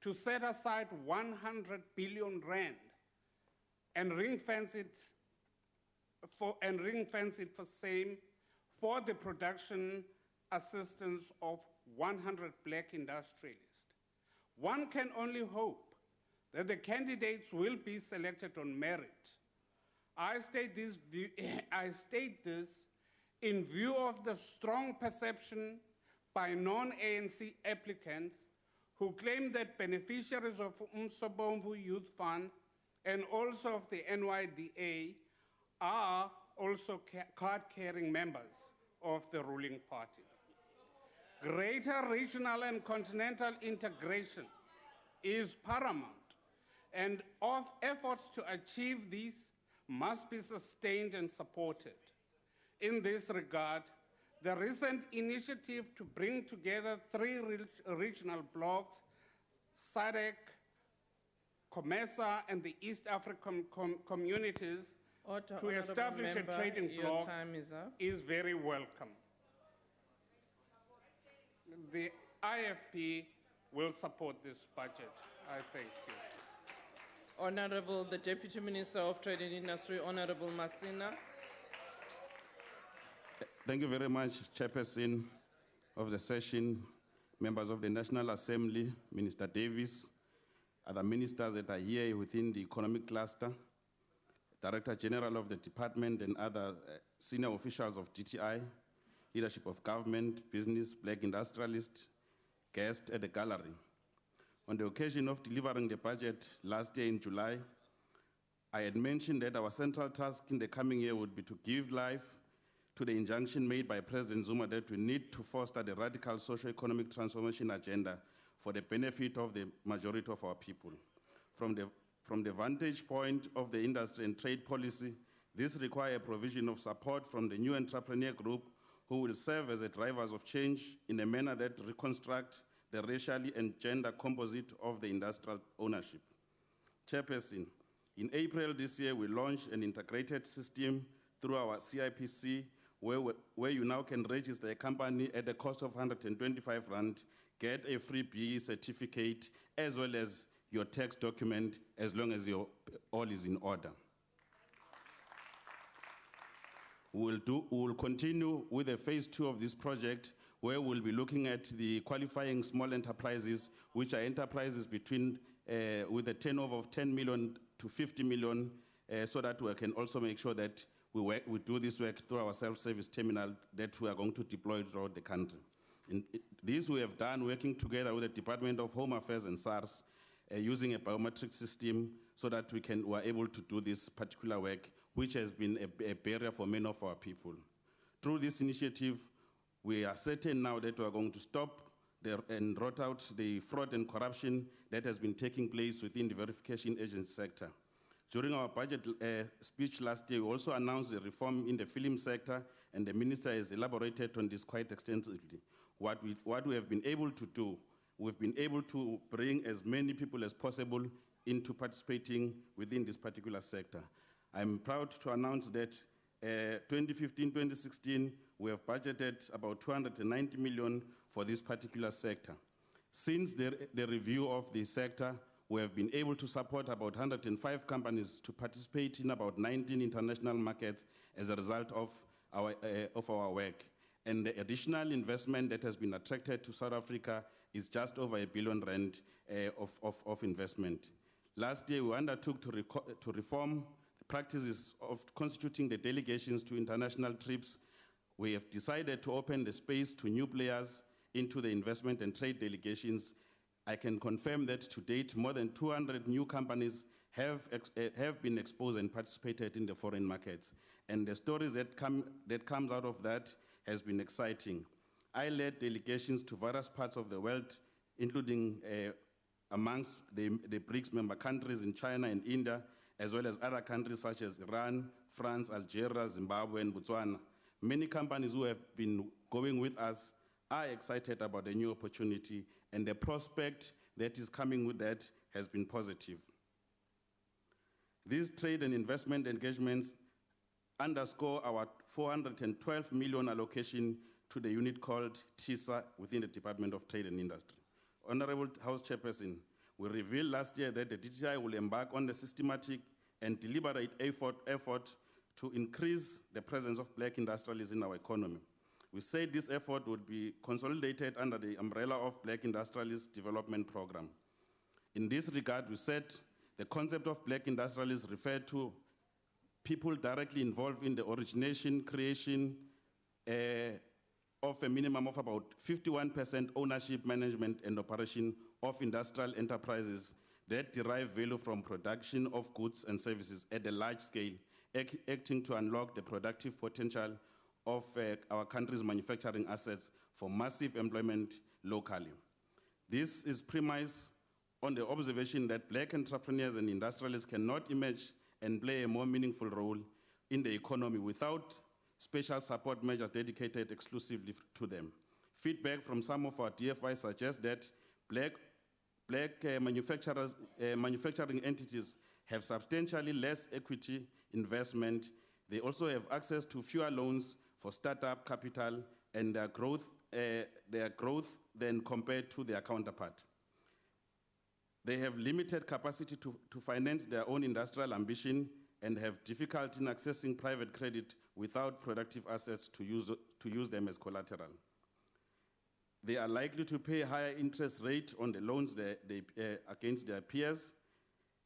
to set aside 100 billion rand and ring-fence it for same for the production assistance of 100 black industrialists. One can only hope that the candidates will be selected on merit. I state this in view of the strong perception by non-ANC applicants who claim that beneficiaries of Umsobomvu Youth Fund and also of the NYDA are also card-carrying members of the ruling party. Greater regional and continental integration is paramount, and efforts to achieve these must be sustained and supported. In this regard, the recent initiative to bring together 3 regional blocs, SADC, COMESA, and the East African communities to establish a trading bloc is very welcome. The IFP will support this budget. I thank you. Honorable the Deputy Minister of Trade and Industry, Honorable Masina. Thank you very much, Chairperson of the session, members of the National Assembly, Minister Davis, other ministers that are here within the economic cluster, Director General of the department and other senior officials of DTI, leadership of government, business, black industrialists, guests at the gallery. On the occasion of delivering the budget last year in July, I had mentioned that our central task in the coming year would be to give life to the injunction made by President Zuma that we need to foster the radical socio-economic transformation agenda for the benefit of the majority of our people. From the vantage point of the industry and trade policy, this requires a provision of support from the new entrepreneur group who will serve as the drivers of change in a manner that reconstruct the racially and gender composite of the industrial ownership. Chairperson, in April this year, we launched an integrated system through our CIPC where you now can register a company at the cost of 125 Rand, get a free BE certificate, as well as your tax document, as long as all is in order. We will continue with the phase 2 of this project, where we'll be looking at the qualifying small enterprises, which are enterprises between with a turnover of 10 million to 50 million, so that we can also make sure that we do this work through our self-service terminal that we are going to deploy throughout the country. This we have done working together with the Department of Home Affairs and SARS, using a biometric system so that we are able to do this particular work, which has been a barrier for many of our people. Through this initiative, we are certain now that we are going to stop and root out the fraud and corruption that has been taking place within the verification agency sector. During our budget speech last year, we also announced the reform in the film sector, and the minister has elaborated on this quite extensively. What we have been able to do, we've been able to bring as many people as possible into participating within this particular sector. I'm proud to announce that 2015-2016, we have budgeted about 290 million for this particular sector. Since the review of the sector, we have been able to support about 105 companies to participate in about 19 international markets as a result of our work. And the additional investment that has been attracted to South Africa is just over R1 billion of investment. Last year, we undertook to reform the practices of constituting the delegations to international trips. We have decided to open the space to new players into the investment and trade delegations. I can confirm that to date, more than 200 new companies have been exposed and participated in the foreign markets. And the stories that comes out of that has been exciting. I led delegations to various parts of the world, including amongst the BRICS member countries in China and India, as well as other countries such as Iran, France, Algeria, Zimbabwe, and Botswana. Many companies who have been going with us are excited about the new opportunity, and the prospect that is coming with that has been positive. These trade and investment engagements underscore our 412 million allocation to the unit called TISA within the Department of Trade and Industry. Honorable House Chairperson, we revealed last year that the DTI will embark on the systematic and deliberate effort to increase the presence of black industrialists in our economy. We said this effort would be consolidated under the umbrella of Black Industrialist Development Program. In this regard, we said the concept of black industrialists referred to people directly involved in the origination, creation of a minimum of about 51% ownership, management, and operation of industrial enterprises that derive value from production of goods and services at a large scale, acting to unlock the productive potential of our country's manufacturing assets for massive employment locally. This is premised on the observation that black entrepreneurs and industrialists cannot emerge and play a more meaningful role in the economy without special support measures dedicated exclusively to them. Feedback from some of our DFIs suggests that black manufacturing entities have substantially less equity investment. They also have access to fewer loans for startup capital and their growth than compared to their counterpart. They have limited capacity to finance their own industrial ambition and have difficulty in accessing private credit without productive assets to use them as collateral. They are likely to pay a higher interest rate on the loans against their peers.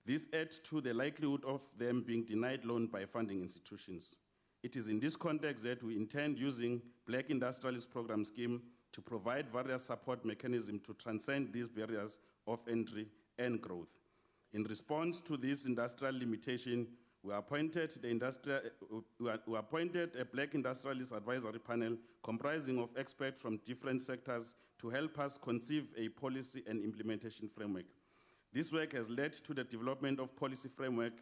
This adds to the likelihood of them being denied loan by funding institutions. It is in this context that we intend using Black Industrialist Program Scheme to provide various support mechanisms to transcend these barriers of entry and growth. In response to this industrial limitation, we appointed a Black Industrialist Advisory Panel comprising of experts from different sectors to help us conceive a policy and implementation framework. This work has led to the development of policy framework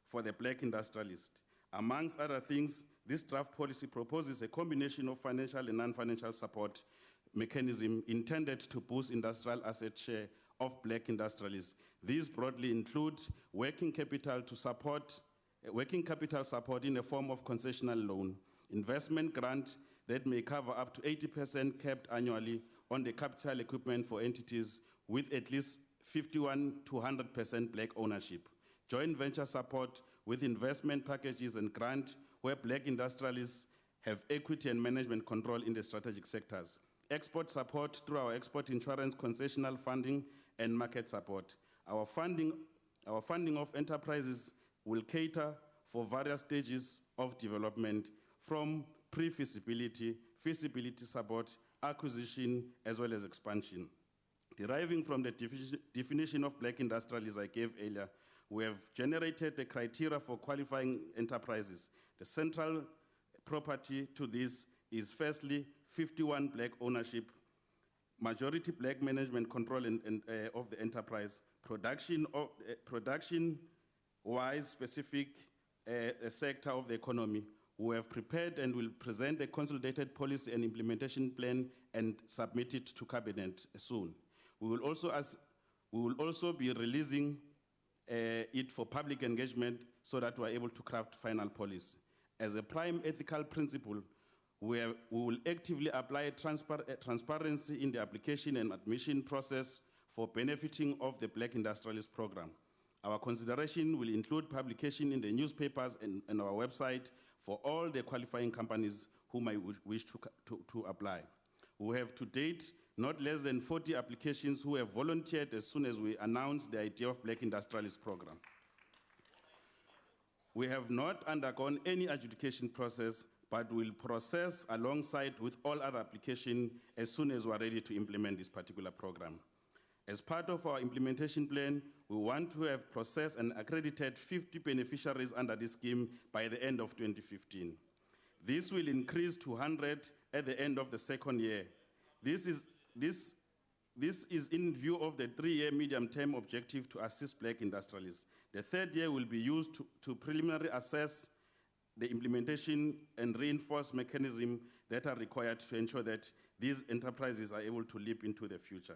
for the Black industrialist. Amongst other things, this draft policy proposes a combination of financial and non-financial support mechanism intended to boost industrial asset share of Black industrialists. These broadly include working capital support in the form of concessional loan, investment grant that may cover up to 80% capped annually on the capital equipment for entities with at least 51 to 100% Black ownership, joint venture support with investment packages and grant where Black industrialists have equity and management control in the strategic sectors, export support through our export insurance, concessional funding, and market support. Our funding of enterprises will cater for various stages of development from pre-feasibility, feasibility support, acquisition, as well as expansion. Deriving from the definition of Black industrialists I gave earlier, we have generated the criteria for qualifying enterprises. The central property to this is firstly 51 Black ownership, majority Black management control of the enterprise, production-wise specific sector of the economy. We have prepared and will present a consolidated policy and implementation plan and submit it to Cabinet soon. We will also be releasing it for public engagement so that we are able to craft final policy. As a prime ethical principle, we will actively apply transparency in the application and admission process for benefiting of the Black Industrialist Program. Our consideration will include publication in the newspapers and our website for all the qualifying companies who might wish to apply. We have to date not less than 40 applications who have volunteered as soon as we announced the idea of Black Industrialist Program. We have not undergone any adjudication process, but will process alongside with all other applications as soon as we are ready to implement this particular program. As part of our implementation plan, we want to have processed and accredited 50 beneficiaries under this scheme by the end of 2015. This will increase to 100 at the end of the second year. This is in view of the 3-year medium-term objective to assist Black industrialists. The third year will be used to preliminarily assess the implementation and reinforce mechanisms that are required to ensure that these enterprises are able to leap into the future.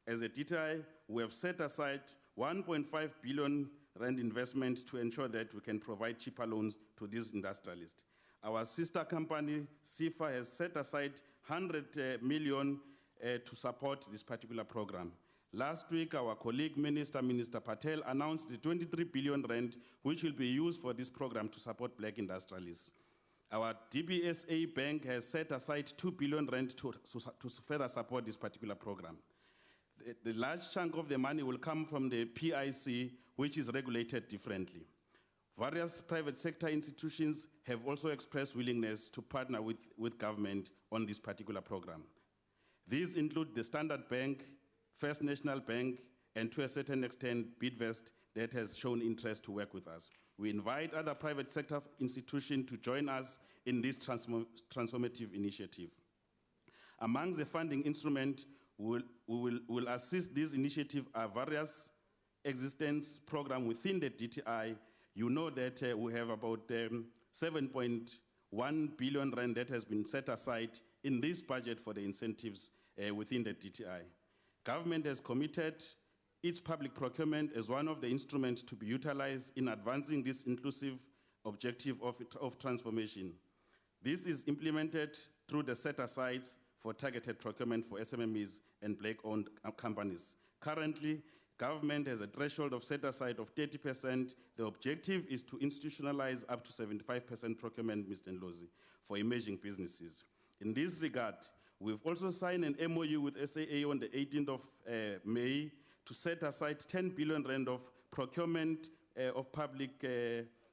As a DTI, we have set aside 1.5 billion rand investment to ensure that we can provide cheaper loans to these industrialists. Our sister company, SIFA, has set aside 100 million to support this particular program. Last week, our colleague Minister Patel, announced the 23 billion rand, which will be used for this program to support Black industrialists. Our DBSA bank has set aside 2 billion rand to further support this particular program. The large chunk of the money will come from the PIC, which is regulated differently. Various private sector institutions have also expressed willingness to partner with government on this particular program. These include the Standard Bank, First National Bank, and to a certain extent, Bidvest, that has shown interest to work with us. We invite other private sector institutions to join us in this transformative initiative. Among the funding instruments, we will assist this initiative are various existence programs within the DTI. You know that we have about 7.1 billion rand that has been set aside in this budget for the incentives within the DTI. Government has committed its public procurement as one of the instruments to be utilized in advancing this inclusive objective of transformation. This is implemented through the set-asides for targeted procurement for SMMEs and Black-owned companies. Currently, government has a threshold of set-aside of 30%. The objective is to institutionalize up to 75% procurement, Mr. Ndlozi, for emerging businesses. In this regard, we've also signed an MOU with SAA on the 18th of May to set aside 10 billion rand of procurement, of public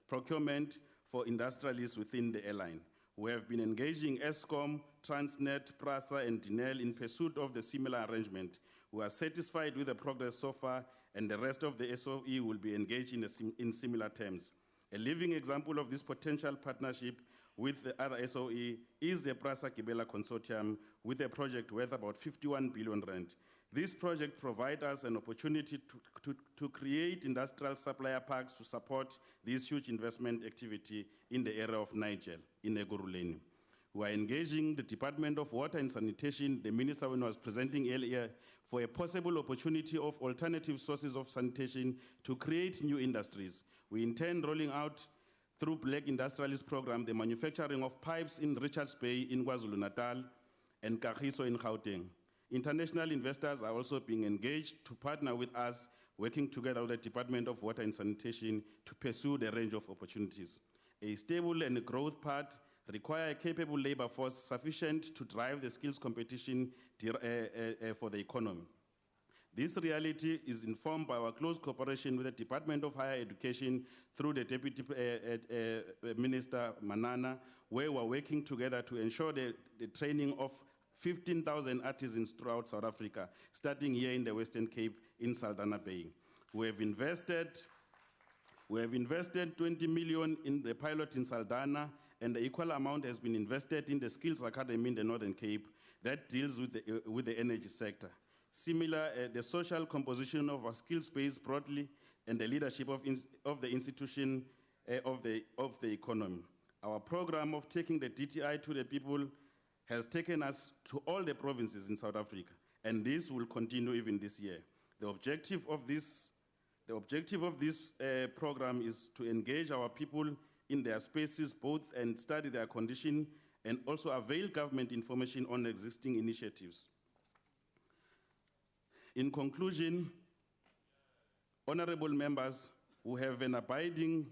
procurement for industrialists within the airline. We have been engaging ESCOM, Transnet, PRASA, and DINEL in pursuit of the similar arrangement. We are satisfied with the progress so far, and the rest of the SOE will be engaged in similar terms. A living example of this potential partnership with the other SOE is the PRASA Gibela Consortium, with a project worth about 51 billion rand. This project provides us an opportunity to create industrial supplier parks to support this huge investment activity in the area of Niger, in Egoruleni. We are engaging the Department of Water and Sanitation, the minister when I was presenting earlier, for a possible opportunity of alternative sources of sanitation to create new industries. We intend rolling out through Black Industrialist Program the manufacturing of pipes in Richards Bay in KwaZulu-Natal and Kagiso in Gauteng. International investors are also being engaged to partner with us, working together with the Department of Water and Sanitation to pursue the range of opportunities. A stable and growth path requires a capable labor force sufficient to drive the skills competition for the economy. This reality is informed by our close cooperation with the Department of Higher Education through the Deputy Minister Manana, where we're working together to ensure the training of 15,000 artisans throughout South Africa, starting here in the Western Cape in Saldanha Bay. We have invested 20 million in the pilot in Saldanha, and the equal amount has been invested in the Skills Academy in the Northern Cape that deals with the energy sector. Similar, the social composition of our skills base broadly and the leadership of the institution of the economy. Our program of taking the DTI to the people has taken us to all the provinces in South Africa, and this will continue even this year. The objective of this program is to engage our people in their spaces both and study their condition and also avail government information on existing initiatives. In conclusion, honorable members who have an abiding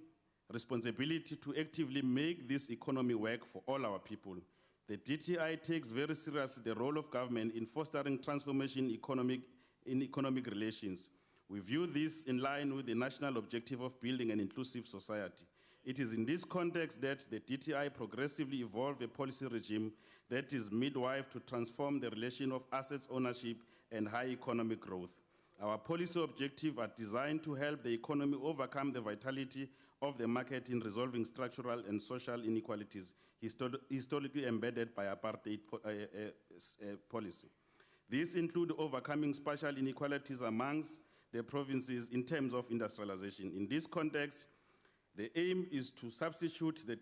responsibility to actively make this economy work for all our people, the DTI takes very seriously the role of government in fostering transformation in economic relations. We view this in line with the national objective of building an inclusive society. It is in this context that the DTI progressively evolved a policy regime that is midwife to transform the relation of assets ownership and high economic growth. Our policy objectives are designed to help the economy overcome the vitality of the market in resolving structural and social inequalities historically embedded by apartheid policy. These include overcoming spatial inequalities amongst the provinces in terms of industrialization. In this context, the aim is to substitute the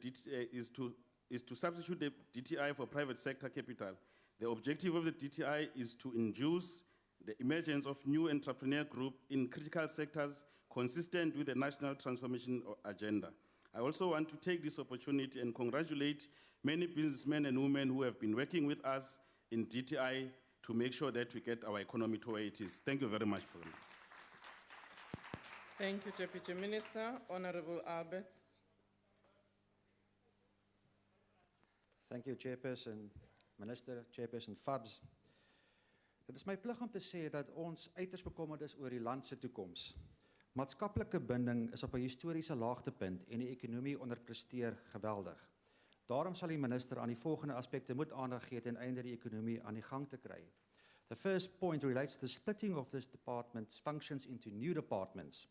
DTI for private sector capital. The objective of the DTI is to induce the emergence of new entrepreneur groups in critical sectors consistent with the national transformation agenda. I also want to take this opportunity and congratulate many businessmen and women who have been working with us in DTI to make sure that we get our economy to where it is. Thank you very much for me. Thank you, Deputy Minister. Honorable Alberts. Thank you, Chairperson, Minister, Chairperson Fabs. Dit is my plig om te sê dat ons uiters bekommerd is oor die land se toekoms. Maatskaplike binding is op 'n historiese laagtepunt en die ekonomie onderpresteer geweldig. Daarom sal die minister aan die volgende aspekte moet aandag gee ten einde die ekonomie aan die gang te kry. The first point relates to the splitting of this department's functions into new departments.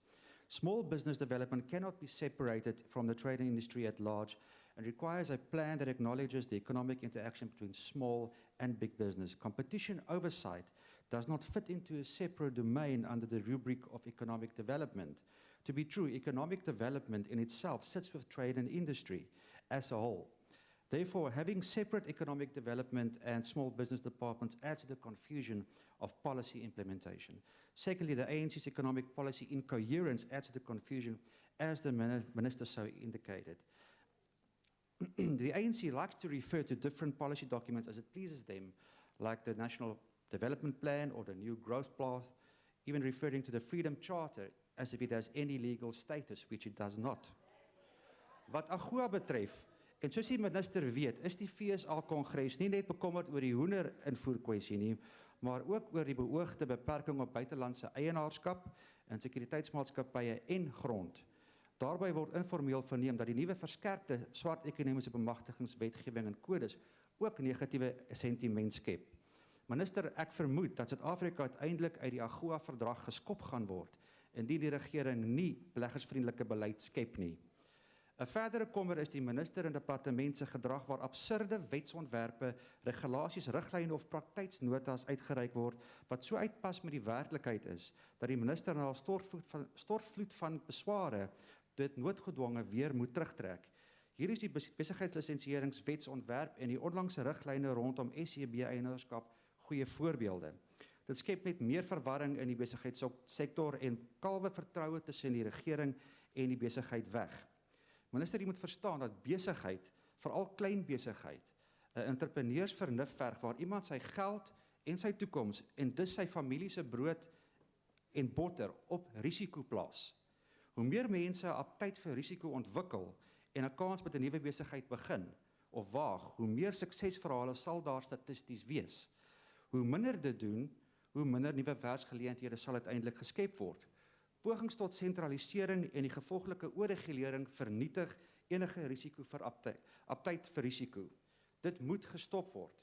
Small business development cannot be separated from the trading industry at large and requires a plan that acknowledges the economic interaction between small and big business. Competition oversight does not fit into a separate domain under the rubric of economic development. To be true, economic development in itself sits with trade and industry as a whole. Therefore, having separate economic development and small business departments adds to the confusion of policy implementation. Secondly, the ANC's economic policy incoherence adds to the confusion, as the minister so indicated. The ANC likes to refer to different policy documents as it pleases them, like the National Development Plan or the New Growth Path, even referring to the Freedom Charter as if it has any legal status, which it does not. Wat AGOA betref, en soos die minister weet, is die FSA-kongres nie net bekommerd oor die hoender-invoerkwessie nie, maar ook oor die beoogde beperking op buitelandse eienaarskap en sekuriteitsmaatskappye en grond. Daarbij word informeel verneem dat die nuwe verskerpte swart ekonomiese bemagtigingswetgewing en kodes ook negatiewe sentiment skep. Minister, ek vermoed dat Suid-Afrika uiteindelik uit die AGOA-verdrag geskop gaan word, indien die regering nie beleggersvriendelike beleid skep nie. 'n verdere kommer is die minister en departement se gedrag waar absurde wetsontwerpe, regulasies, riglyne of praktyksnotas uitgereik word wat so uitpas met die werklikheid is dat die minister na 'n stortvloed van besware dit noodgedwonge weer moet terugtrek. Hier is die besigheidslisensieringswetsontwerp en die onlangse riglyne rondom SEB-eienaarskap goeie voorbeelde. Dit skep net meer verwarring in die besigheidssektor en kalwe vertroue tussen die regering en die besigheid weg. Minister, jy moet verstaan dat besigheid, veral klein besigheid, 'n entrepreneursvernuf verg waar iemand sy geld en sy toekoms en dus sy familie se brood en botter op risiko plaas. Hoe meer mense 'n aptyt vir risiko ontwikkel en 'n kans met 'n nuwe besigheid begin of waag, hoe meer suksesverhale sal daar statisties wees. Hoe minder dit doen, hoe minder nuwe werksgeleenthede sal uiteindelik geskep word. Pogings tot sentralisering en die gevolglike oorregulering vernietig enige risiko vir aptyt vir risiko. Dit moet gestop word.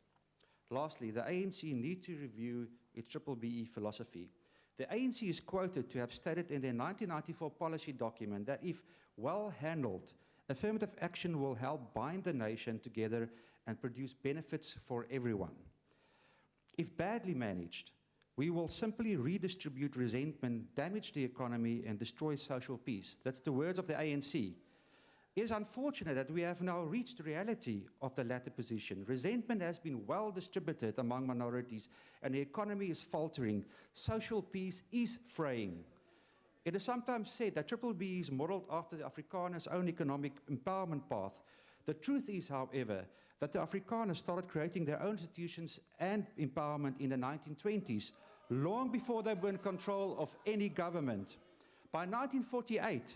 Lastly, the ANC needs to review its BBBE philosophy. The ANC is quoted to have stated in their 1994 policy document that if well handled, affirmative action will help bind the nation together and produce benefits for everyone. If badly managed, we will simply redistribute resentment, damage the economy, and destroy social peace. That's the words of the ANC. It is unfortunate that we have now reached the reality of the latter position. Resentment has been well distributed among minorities, and the economy is faltering. Social peace is fraying. It is sometimes said that BBBE is modeled after the Afrikaners' own economic empowerment path. The truth is, however, that the Afrikaners started creating their own institutions and empowerment in the 1920s, long before they were in control of any government. By 1948,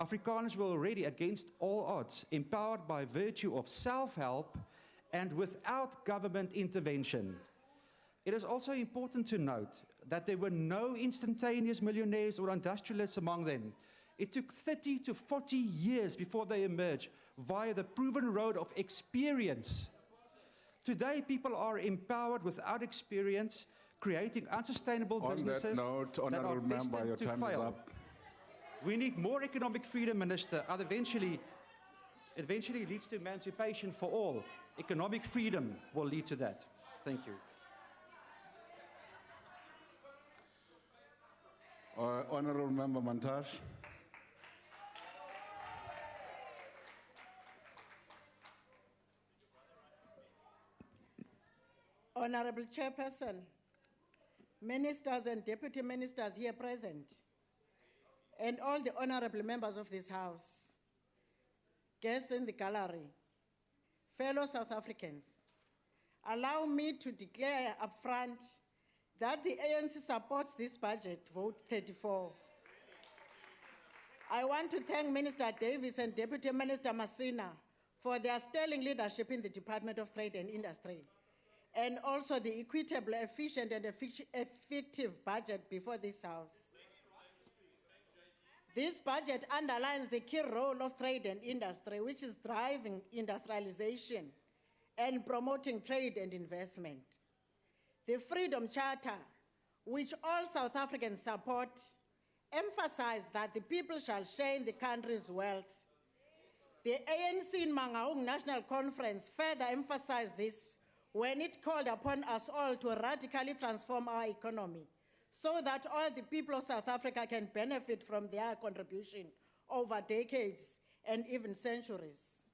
Afrikaners were already against all odds, empowered by virtue of self-help and without government intervention. It is also important to note that there were no instantaneous millionaires or industrialists among them. It took 30 to 40 years before they emerged via the proven road of experience. Today, people are empowered without experience, creating unsustainable businesses On that note, that are Honourable Member, your destined to time is fail. up. We need more economic freedom, Minister, and eventually leads to emancipation for all. Economic freedom will lead to that. Thank you. Honourable Member Montage. Honorable Chairperson, ministers and deputy ministers here present, and all the honorable members of this House, guests in the gallery, fellow South Africans, allow me to declare upfront that the ANC supports this budget, vote 34. I want to thank Minister Davis and Deputy Minister Masina for their sterling leadership in the Department of Trade and Industry, and also the equitable, efficient, and effective budget before this House. This budget underlines the key role of trade and industry, which is driving industrialization and promoting trade and investment. The Freedom Charter, which all South Africans support, emphasized that the people shall share in the country's wealth. The ANC in Mangaung National Conference further emphasized this when it called upon us all to radically transform our economy so that all the people of South Africa can benefit from their contribution over decades and even centuries.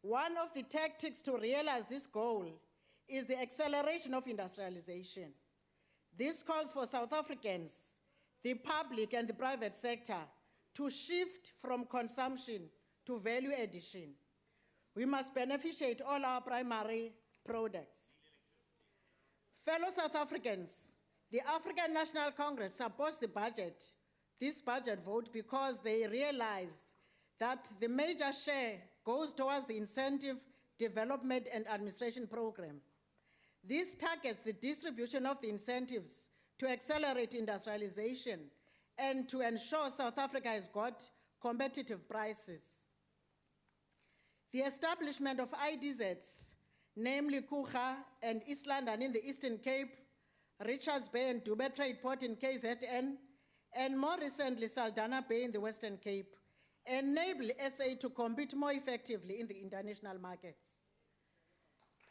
One of the tactics to realize this goal is the acceleration of industrialization. This calls for South Africans, the public and the private sector, to shift from consumption to value addition. We must beneficiate all our primary products. Fellow South Africans, the African National Congress supports this budget vote, because they realized that the major share goes towards the incentive, development, and administration program. This targets the distribution of the incentives to accelerate industrialization and to ensure South Africa has got competitive prices. The establishment of IDZs, namely Kucha and East London in the Eastern Cape, Richards Bay and Dube Trade Port in KZN, and more recently Saldanha Bay in the Western Cape, enable SA to compete more effectively in the international markets.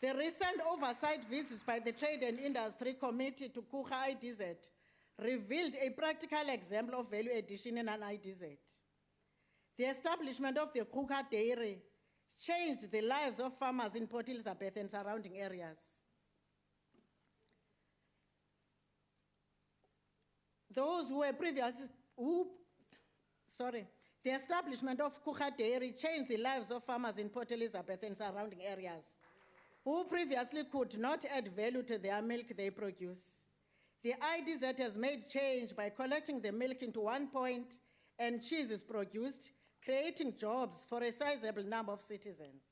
The recent oversight visits by the Trade and Industry Committee to Kucha IDZ revealed a practical example of value addition in an IDZ. The establishment of the Kucha Dairy changed the lives of farmers in Port Elizabeth and surrounding areas. The establishment of Kucha Dairy changed the lives of farmers in Port Elizabeth and surrounding areas who previously could not add value to their milk they produce. The IDZ has made change by collecting the milk into one point and cheese is produced, creating jobs for a sizable number of citizens.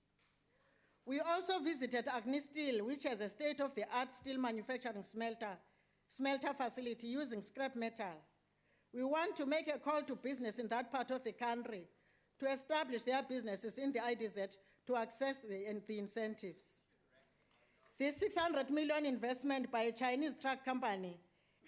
We also visited Agni Steel, which has a state-of-the-art steel manufacturing smelter facility using scrap metal. We want to make a call to business in that part of the country to establish their businesses in the IDZ to access the incentives. The 600 million investment by a Chinese truck company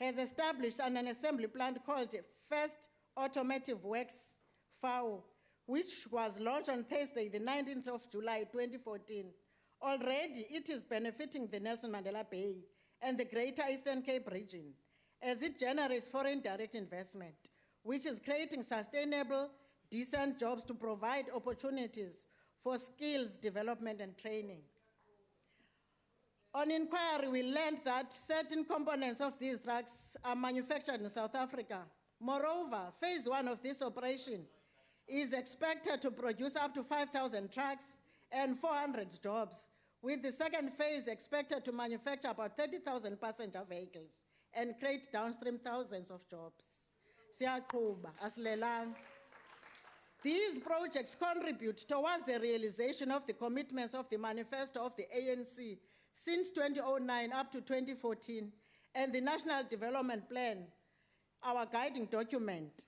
has established an assembly plant called First Automotive Works, FAO, which was launched on Thursday, the 19th of July, 2014. Already, it is benefiting the Nelson Mandela Bay and the Greater Eastern Cape region as it generates foreign direct investment, which is creating sustainable, decent jobs to provide opportunities for skills development and training. On inquiry, we learned that certain components of these drugs are manufactured in South Africa. Moreover, phase one of this operation is expected to produce up to 5,000 trucks and 400 jobs, with the second phase expected to manufacture about 30,000 passenger vehicles and create downstream thousands of jobs. Siyaqhuba, asilelang. These projects contribute towards the realization of the commitments of the manifesto of the ANC since 2009 up to 2014 and the National Development Plan, our guiding document.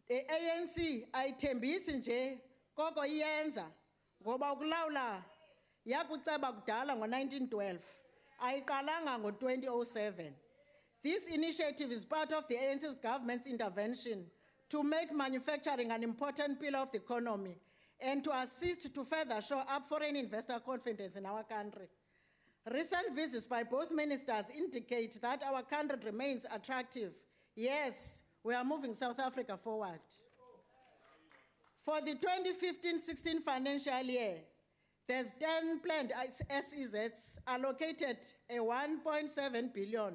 The ANC ayithembisi nje koko iyenza ngoba ukulawula yakuceba kudala ngo-1912 ayiqalanga ngo-2007. This initiative is part of the ANC's government's intervention to make manufacturing an important pillar of the economy and to assist to further shore up foreign investor confidence in our country. Recent visits by both ministers indicate that our country remains attractive. Yes, we are moving South Africa forward. For the 2015-16 financial year, there's 10 planned SEZs allocated a 1.7 billion,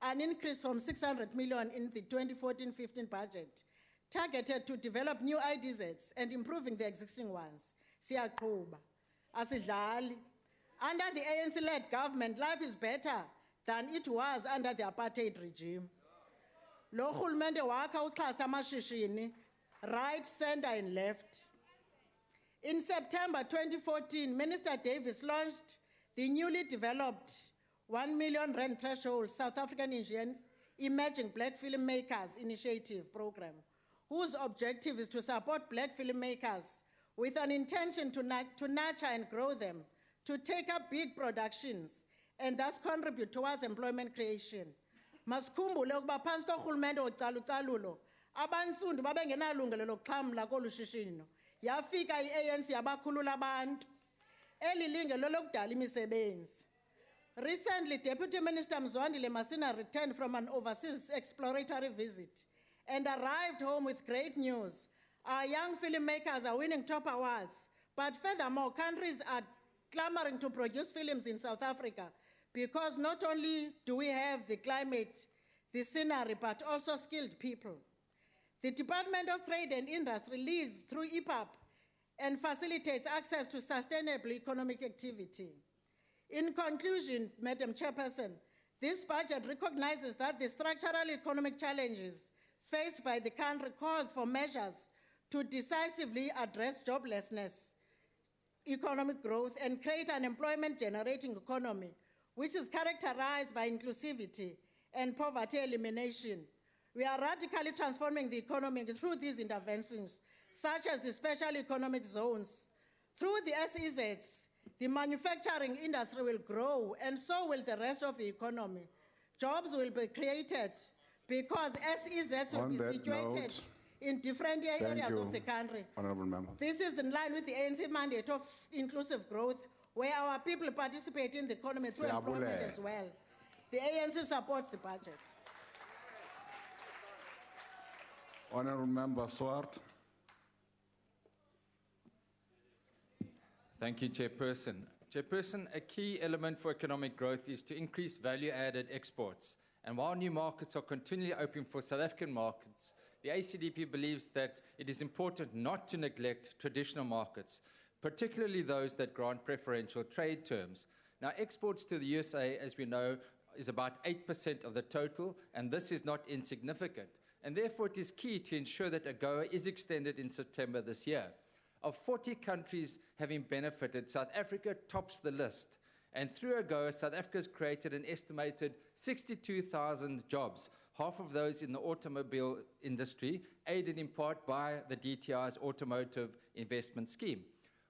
an increase from 600 million in the 2014-15 budget, targeted to develop new IDZs and improving the existing ones. Siyaqhuba, asidlali. Under the ANC-led government, life is better than it was under the apartheid regime. Lo hulumende wakha uxhasa amashishini, right, center, and left. In September 2014, Minister Davis launched the newly developed 1 million rand threshold South African Emerging Black Filmmakers Initiative program, whose objective is to support black filmmakers with an intention to nurture and grow them, to take up big productions, and thus contribute towards employment creation. Masikhumbule ukuba phansi korhulumente wocalucalulo, abantsundu babengenalungelo lokuxhamla kolu shishino. Yafika i-ANC yabakhulula abantu. Eli lingelo lokudala imisebenzi. Recently, Deputy Minister Mzwandile Masina returned from an overseas exploratory visit and arrived home with great news. Our young filmmakers are winning top awards, but furthermore, countries are clamoring to produce films in South Africa because not only do we have the climate, the scenery, but also skilled people. The Department of Trade and Industry leads through EPAP and facilitates access to sustainable economic activity. In conclusion, Madam Chairperson, this budget recognizes that the structural economic challenges faced by the country calls for measures to decisively address joblessness, economic growth, and create an employment-generating economy, which is characterized by inclusivity and poverty elimination. We are radically transforming the economy through these interventions, such as the special economic zones. Through the SEZs, the manufacturing industry will grow, and so will the rest of the economy. Jobs will be created because SEZs will be situated in different areas of the country. Honorable Member. This is in line with the ANC mandate of inclusive growth, where our people participate in the economy through employment as well. The ANC supports the budget. Honorable Member Swart. Thank you, Chairperson. Chairperson, a key element for economic growth is to increase value-added exports. And while new markets are continually open for South African markets, the ACDP believes that it is important not to neglect traditional markets, particularly those that grant preferential trade terms. Now, exports to the USA, as we know, is about 8% of the total, and this is not insignificant. And therefore, it is key to ensure that AGOA is extended in September this year. Of 40 countries having benefited, South Africa tops the list. And through AGOA, South Africa has created an estimated 62,000 jobs, half of those in the automobile industry, aided in part by the DTI's Automotive Investment Scheme.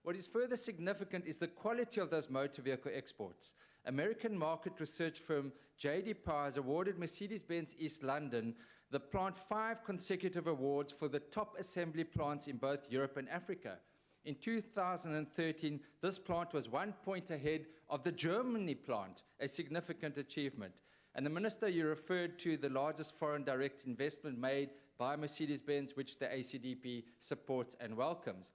What is further significant is the quality of those motor vehicle exports. American market research firm J.D. Power has awarded Mercedes-Benz East London the plant 5 consecutive awards for the top assembly plants in both Europe and Africa. In 2013, this plant was 1 point ahead of the Germany plant, a significant achievement. And the Minister, you referred to the largest foreign direct investment made by Mercedes-Benz, which the ACDP supports and welcomes.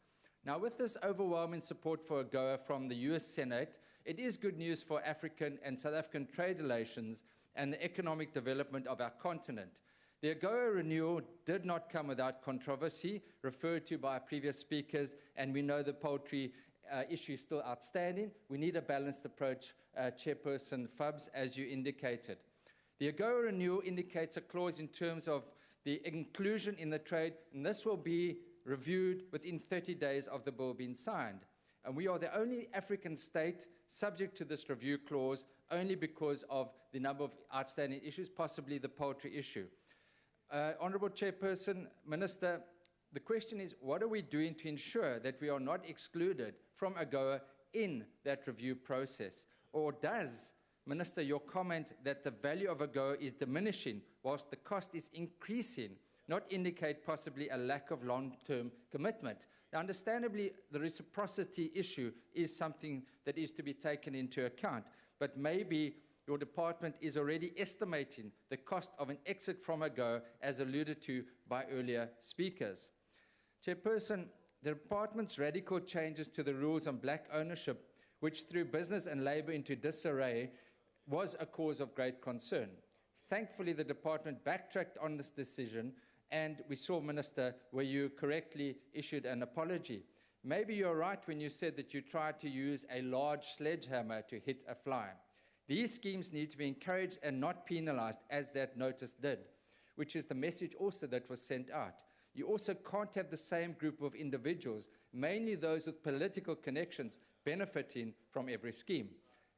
Now, with this overwhelming support for AGOA from the US Senate, it is good news for African and South African trade relations and the economic development of our continent. The AGOA renewal did not come without controversy, referred to by previous speakers, and we know the poultry issue is still outstanding. We need a balanced approach, Chairperson Fubs, as you indicated. The AGOA renewal indicates a clause in terms of the inclusion in the trade, and this will be reviewed within 30 days of the bill being signed. And we are the only African state subject to this review clause only because of the number of outstanding issues, possibly the poultry issue. Honourable Chairperson, Minister, the question is, what are we doing to ensure that we are not excluded from AGOA in that review process? Or does, Minister, your comment that the value of AGOA is diminishing whilst the cost is increasing not indicate possibly a lack of long-term commitment? Now, understandably, the reciprocity issue is something that is to be taken into account, but maybe your department is already estimating the cost of an exit from AGOA, as alluded to by earlier speakers. Chairperson, the department's radical changes to the rules on black ownership, which threw business and labour into disarray, was a cause of great concern. Thankfully, the department backtracked on this decision, and we saw, Minister, where you correctly issued an apology. Maybe you're right when you said that you tried to use a large sledgehammer to hit a fly. These schemes need to be encouraged and not penalized, as that notice did, which is the message also that was sent out. You also can't have the same group of individuals, mainly those with political connections, benefiting from every scheme.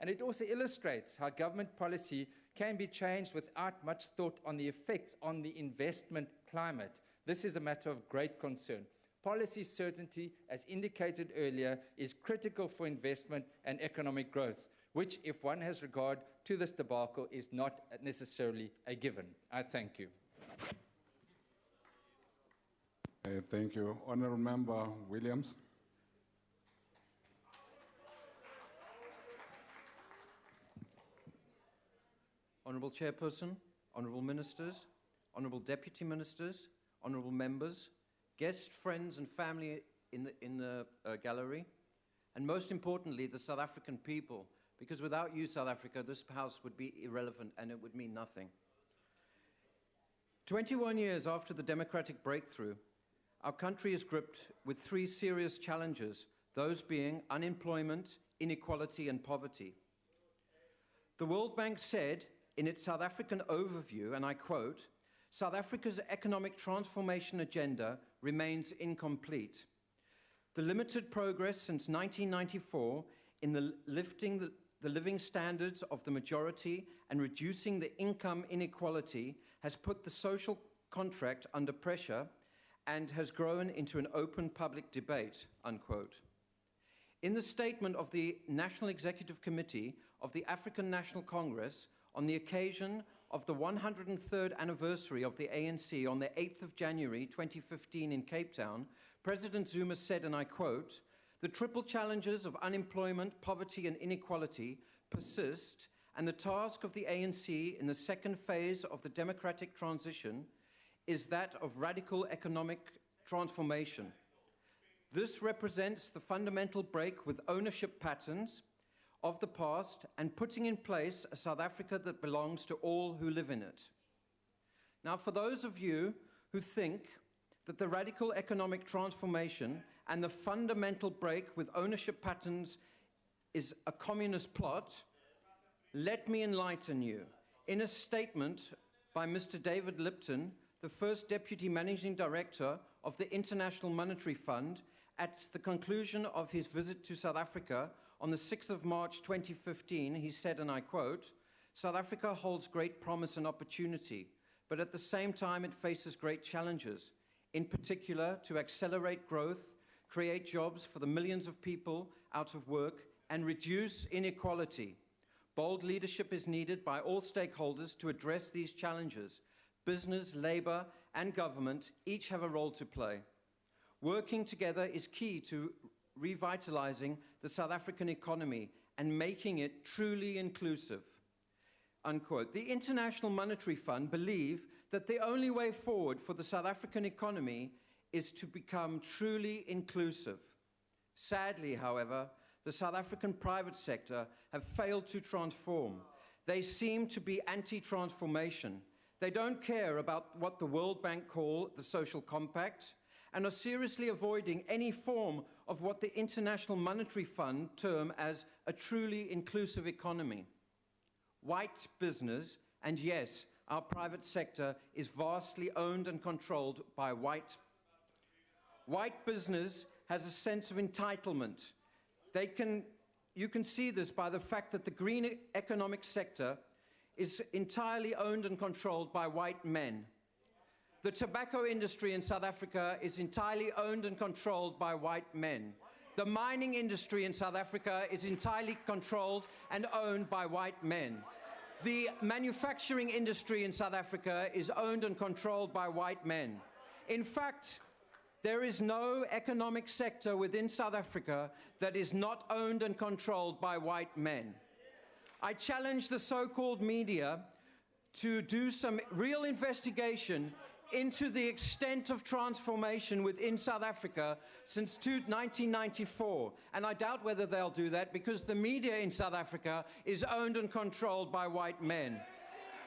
And it also illustrates how government policy can be changed without much thought on the effects on the investment climate. This is a matter of great concern. Policy certainty, as indicated earlier, is critical for investment and economic growth, which, if one has regard to this debacle, is not necessarily a given. I thank you. Thank you. Honourable Member Williams. Honourable Chairperson, Honourable Ministers, Honourable Deputy Ministers, Honourable Members, guests, friends and family in the gallery, and most importantly, the South African people, because without you, South Africa, this House would be irrelevant and it would mean nothing. 21 years after the democratic breakthrough, our country is gripped with three serious challenges, those being unemployment, inequality and poverty. The World Bank said in its South African overview, and I quote, "South Africa's economic transformation agenda remains incomplete. The limited progress since 1994 in lifting the living standards of the majority and reducing the income inequality has put the social contract under pressure and has grown into an open public debate," unquote. In the statement of the National Executive Committee of the African National Congress on the occasion of the 103rd anniversary of the ANC on the 8th of January 2015 in Cape Town, President Zuma said, and I quote, "The triple challenges of unemployment, poverty and inequality persist, and the task of the ANC in the second phase of the democratic transition is that of radical economic transformation. This represents the fundamental break with ownership patterns of the past and putting in place a South Africa that belongs to all who live in it." Now, for those of you who think that the radical economic transformation and the fundamental break with ownership patterns is a communist plot, let me enlighten you. In a statement by Mr. David Lipton, the first Deputy Managing Director of the International Monetary Fund, at the conclusion of his visit to South Africa on the 6th of March 2015, he said, and I quote, "South Africa holds great promise and opportunity, but at the same time it faces great challenges, in particular to accelerate growth, create jobs for the millions of people out of work, and reduce inequality. Bold leadership is needed by all stakeholders to address these challenges. Business, labor, and government each have a role to play. Working together is key to revitalizing the South African economy and making it truly inclusive," unquote. The International Monetary Fund believe that the only way forward for the South African economy is to become truly inclusive. Sadly, however, the South African private sector have failed to transform. They seem to be anti-transformation. They don't care about what the World Bank call the social compact and are seriously avoiding any form of what the International Monetary Fund term as a truly inclusive economy. White business And yes, our private sector is vastly owned and controlled by white. White business has a sense of entitlement. You can see this by the fact that the green economic sector is entirely owned and controlled by white men. The tobacco industry in South Africa is entirely owned and controlled by white men. The mining industry in South Africa is entirely controlled and owned by white men. The manufacturing industry in South Africa is owned and controlled by white men. In fact, there is no economic sector within South Africa that is not owned and controlled by white men. I challenge the so-called media to do some real investigation into the extent of transformation within South Africa since 1994. And I doubt whether they'll do that because the media in South Africa is owned and controlled by white men.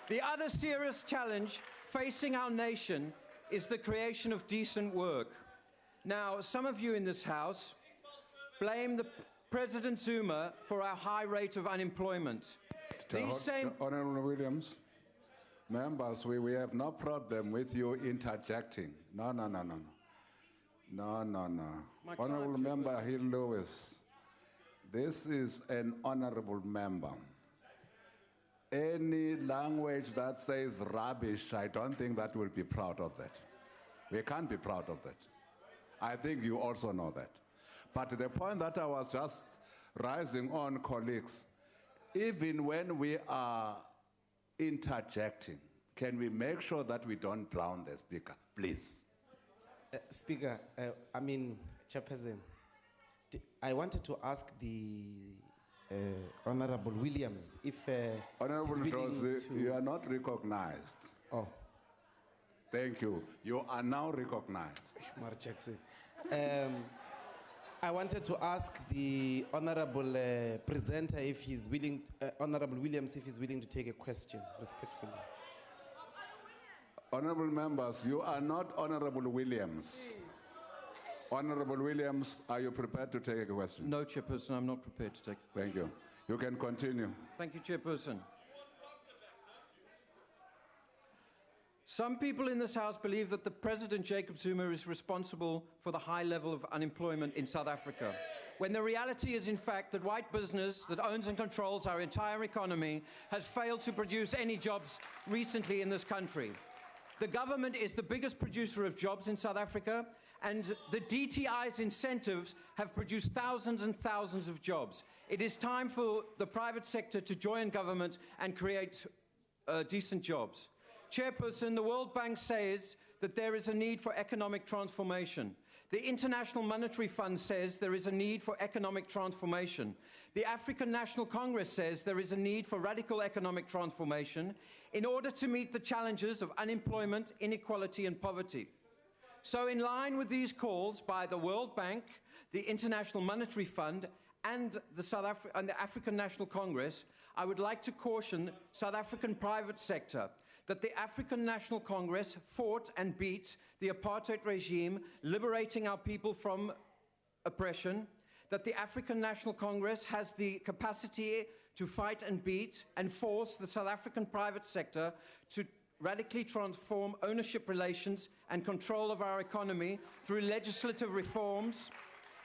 The other serious challenge facing our nation is the creation of decent work. Now, some of you in this House blame President Zuma for our high rate of unemployment. Honourable Williams, members, we have no problem with you interjecting. No. Honourable Member Hill Lewis, this is an honourable member. Any language that says rubbish, I don't think that we'll be proud of that. We can't be proud of that. I think you also know that. But the point that I was just rising on, colleagues, even when we are interjecting, can we make sure that we don't drown the speaker, please? Speaker, Chairperson, I wanted to ask the Honourable Williams if Honourable he's Rose, willing to... you are not recognized. Oh. Thank you. You are now recognized. Mark Jackson. I wanted to ask the Honourable presenter if he's willing, Honourable Williams, if he's willing to take a question, respectfully. Honourable members, you are not Honourable Williams. Honourable Williams, are you prepared to take a question? No, Chairperson, I'm not prepared to take a question. Thank you. You can continue. Thank you, Chairperson. Some people in this House believe that the President Jacob Zuma is responsible for the high level of unemployment in South Africa, when the reality is, in fact, that white business that owns and controls our entire economy has failed to produce any jobs recently in this country. The government is the biggest producer of jobs in South Africa, and the DTI's incentives have produced thousands and thousands of jobs. It is time for the private sector to join government and create decent jobs. Chairperson, the World Bank says that there is a need for economic transformation. The International Monetary Fund says there is a need for economic transformation. The African National Congress says there is a need for radical economic transformation in order to meet the challenges of unemployment, inequality, and poverty. So in line with these calls by the World Bank, the International Monetary Fund, and the African National Congress, I would like to caution South African private sector that the African National Congress fought and beat the apartheid regime, liberating our people from oppression, that the African National Congress has the capacity to fight and beat and force the South African private sector to radically transform ownership relations and control of our economy through legislative reforms,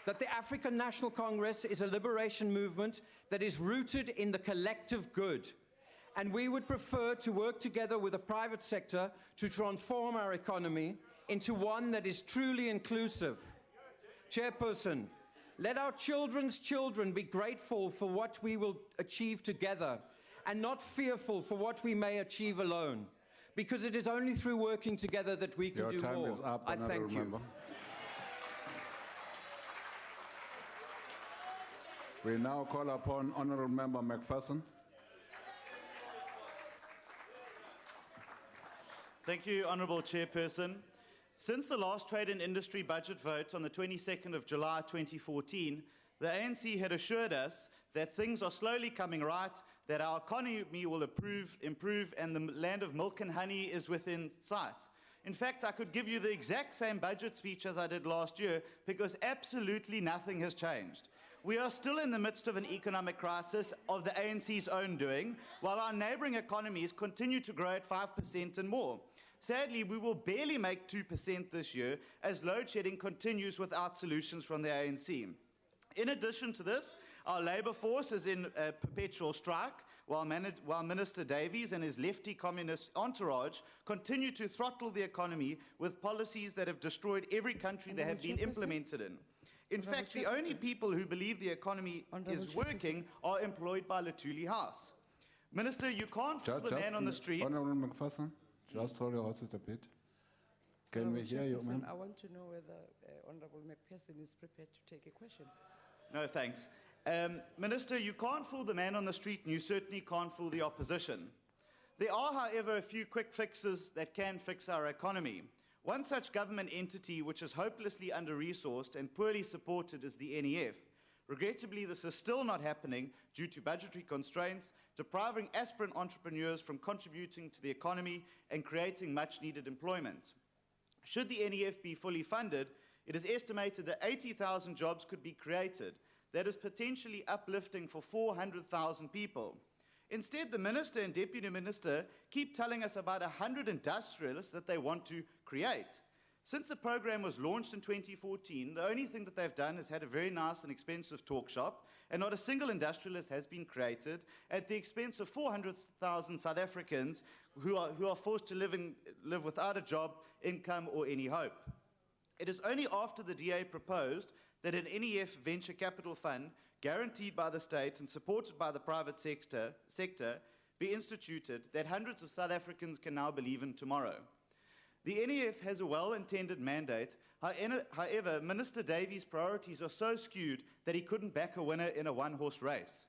that the African National Congress is a liberation movement that is rooted in the collective good. And we would prefer to work together with the private sector to transform our economy into one that is truly inclusive. Chairperson, let our children's children be grateful for what we will achieve together and not fearful for what we may achieve alone, because it is only through working together that we can do more. Your time is up, I thank you. member. We now call upon Honourable Member McPherson. Thank you, Honourable Chairperson. Since the last Trade and Industry budget vote on the 22nd of July 2014, the ANC had assured us that things are slowly coming right, that our economy will improve, and the land of milk and honey is within sight. In fact, I could give you the exact same budget speech as I did last year because absolutely nothing has changed. we are still in the midst of an economic crisis of the ANC's own doing, while our neighbouring economies continue to grow at 5% and more. Sadly, we will barely make 2% this year as load shedding continues without solutions from the ANC. In addition to this, our labour force is in a perpetual strike, while Minister Davies and his lefty communist entourage continue to throttle the economy with policies that have destroyed every country they have been implemented in. In fact, the only people who believe the economy is working are employed by Luthuli House. Minister, you can't fool the man on the street. Honourable McPherson, just hold your horses a bit. Can we hear you, ma'am? I want to know whether Honourable McPherson is prepared to take a question. No, thanks. Minister, you can't fool the man on the street, and you certainly can't fool the opposition. There are, however, a few quick fixes that can fix our economy. One such government entity which is hopelessly under-resourced and poorly supported is the NEF. Regrettably, this is still not happening due to budgetary constraints, depriving aspirant entrepreneurs from contributing to the economy and creating much-needed employment. Should the NEF be fully funded, it is estimated that 80,000 jobs could be created. That is potentially uplifting for 400,000 people. Instead, the Minister and Deputy Minister keep telling us about 100 industrialists that they want to create. Since the program was launched in 2014, the only thing that they've done is had a very nice and expensive talk shop, and not a single industrialist has been created at the expense of 400,000 South Africans who are forced to live without a job, income, or any hope. It is only after the DA proposed that an NEF venture capital fund, guaranteed by the state and supported by the private sector be instituted that hundreds of South Africans can now believe in tomorrow. The NEF has a well-intended mandate. However, Minister Davies' priorities are so skewed that he couldn't back a winner in a one-horse race.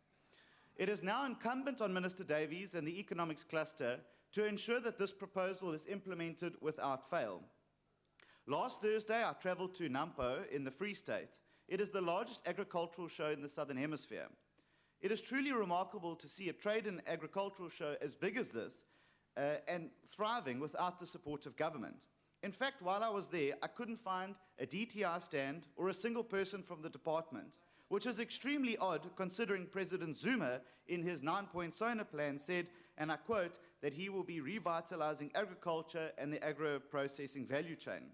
It is now incumbent on Minister Davies and the economics cluster to ensure that this proposal is implemented without fail. Last Thursday, I travelled to Nampo in the Free State. It is the largest agricultural show in the Southern Hemisphere. It is truly remarkable to see a trade and agricultural show as big as this and thriving without the support of government. In fact, while I was there, I couldn't find a DTI stand or a single person from the department, which is extremely odd considering President Zuma, in his 9-point SONA plan, said, and I quote, that he will be revitalizing agriculture and the agro-processing value chain.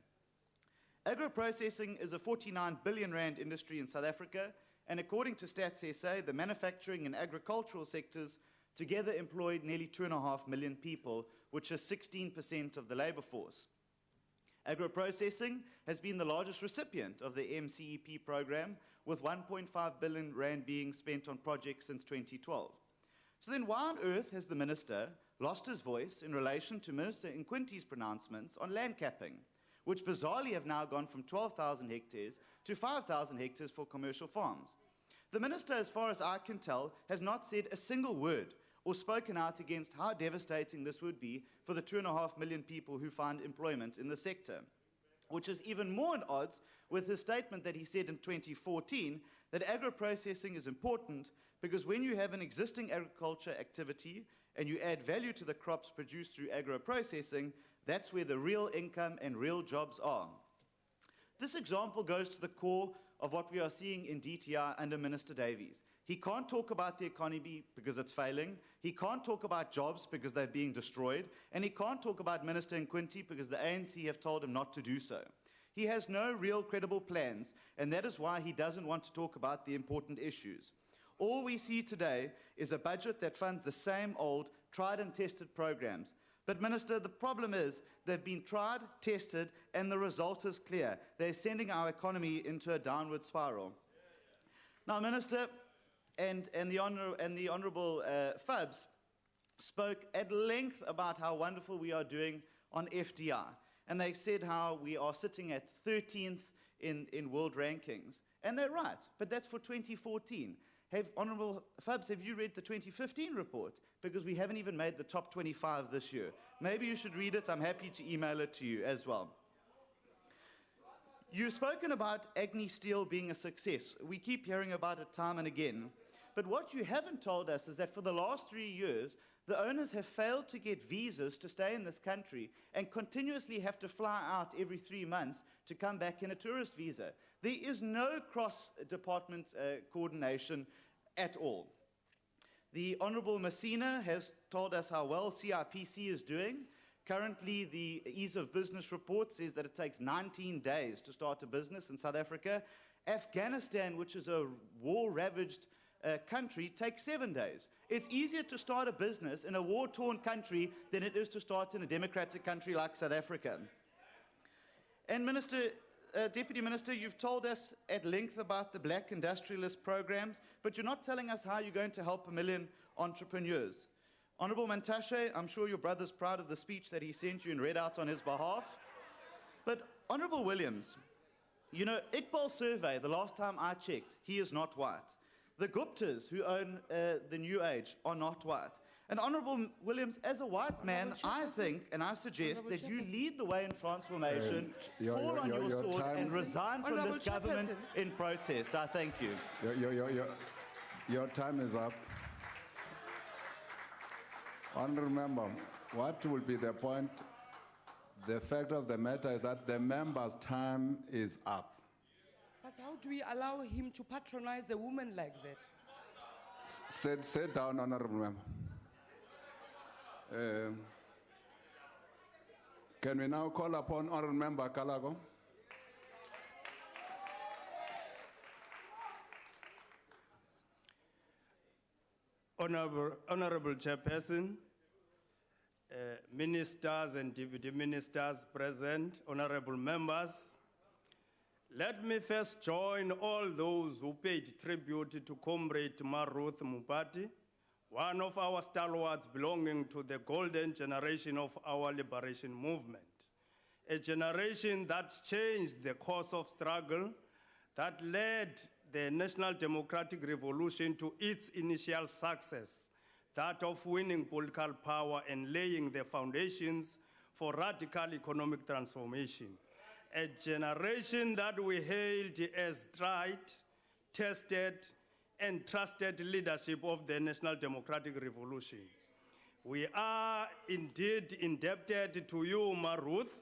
Agro-processing is a 49 billion rand industry in South Africa, and according to Stats SA, the manufacturing and agricultural sectors together employed nearly 2.5 million people, which is 16% of the labor force. Agro-processing has been the largest recipient of the MCEP program, with 1.5 billion rand being spent on projects since 2012. So then why on earth has the minister lost his voice in relation to Minister Nkwinti's pronouncements on land capping, which bizarrely have now gone from 12,000 hectares to 5,000 hectares for commercial farms? The minister, as far as I can tell, has not said a single word or spoken out against how devastating this would be for the 2.5 million people who find employment in the sector, which is even more at odds with his statement that he said in 2014 that agro-processing is important because when you have an existing agriculture activity and you add value to the crops produced through agro-processing, that's where the real income and real jobs are. This example goes to the core of what we are seeing in DTI under Minister Davies. He can't talk about the economy because it's failing. He can't talk about jobs because they're being destroyed. And he can't talk about Minister Nkwinti because the ANC have told him not to do so. He has no real credible plans, and that is why he doesn't want to talk about the important issues. All we see today is a budget that funds the same old, tried and tested programs. But, Minister, the problem is they've been tried, tested, and the result is clear. They're sending our economy into a downward spiral. Now, Minister and the Honourable Fubs spoke at length about how wonderful we are doing on FDI. And they said how we are sitting at 13th in world rankings. And they're right, but that's for 2014. Honourable Fubs, have you read the 2015 report? Because we haven't even made the top 25 this year. Maybe you should read it. I'm happy to email it to you as well. You've spoken about Agni Steel being a success. We keep hearing about it time and again. But what you haven't told us is that for the last 3 years, the owners have failed to get visas to stay in this country and continuously have to fly out every 3 months to come back in a tourist visa. There is no cross-department coordination at all. The Honourable Messina has told us how well CIPC is doing. Currently, the Ease of Business report says that it takes 19 days to start a business in South Africa. Afghanistan, which is a war-ravaged country, takes 7 days. It's easier to start a business in a war-torn country than it is to start in a democratic country like South Africa. And Deputy Minister, you've told us at length about the black industrialist programs, but you're not telling us how you're going to help 1 million entrepreneurs. Honourable Mantashe, I'm sure your brother's proud of the speech that he sent you and read out on his behalf. But Honourable Williams, you know, Iqbal's survey, the last time I checked, he is not white. The Guptas, who own the New Age, are not white. And Honourable Williams, as a white man, I think and I suggest that you lead the way in transformation, fall on your sword and resign from this government in protest. I thank you. Your time is up. Honourable Member, what will be the point? The fact of the matter is that the member's time is up. But how do we allow him to patronize a woman like that? Sit down, Honourable Member. Can we now call upon Honourable Member Kalago? Honourable Chairperson, ministers and deputy ministers present, honourable members, let me first join all those who paid tribute to Comrade Maruth Mupati, one of our stalwarts belonging to the golden generation of our liberation movement, a generation that changed the course of struggle, that led the National Democratic Revolution to its initial success, that of winning political power and laying the foundations for radical economic transformation. A generation that we hailed as tried, tested, and trusted leadership of the National Democratic Revolution. We are indeed indebted to you, Maruth,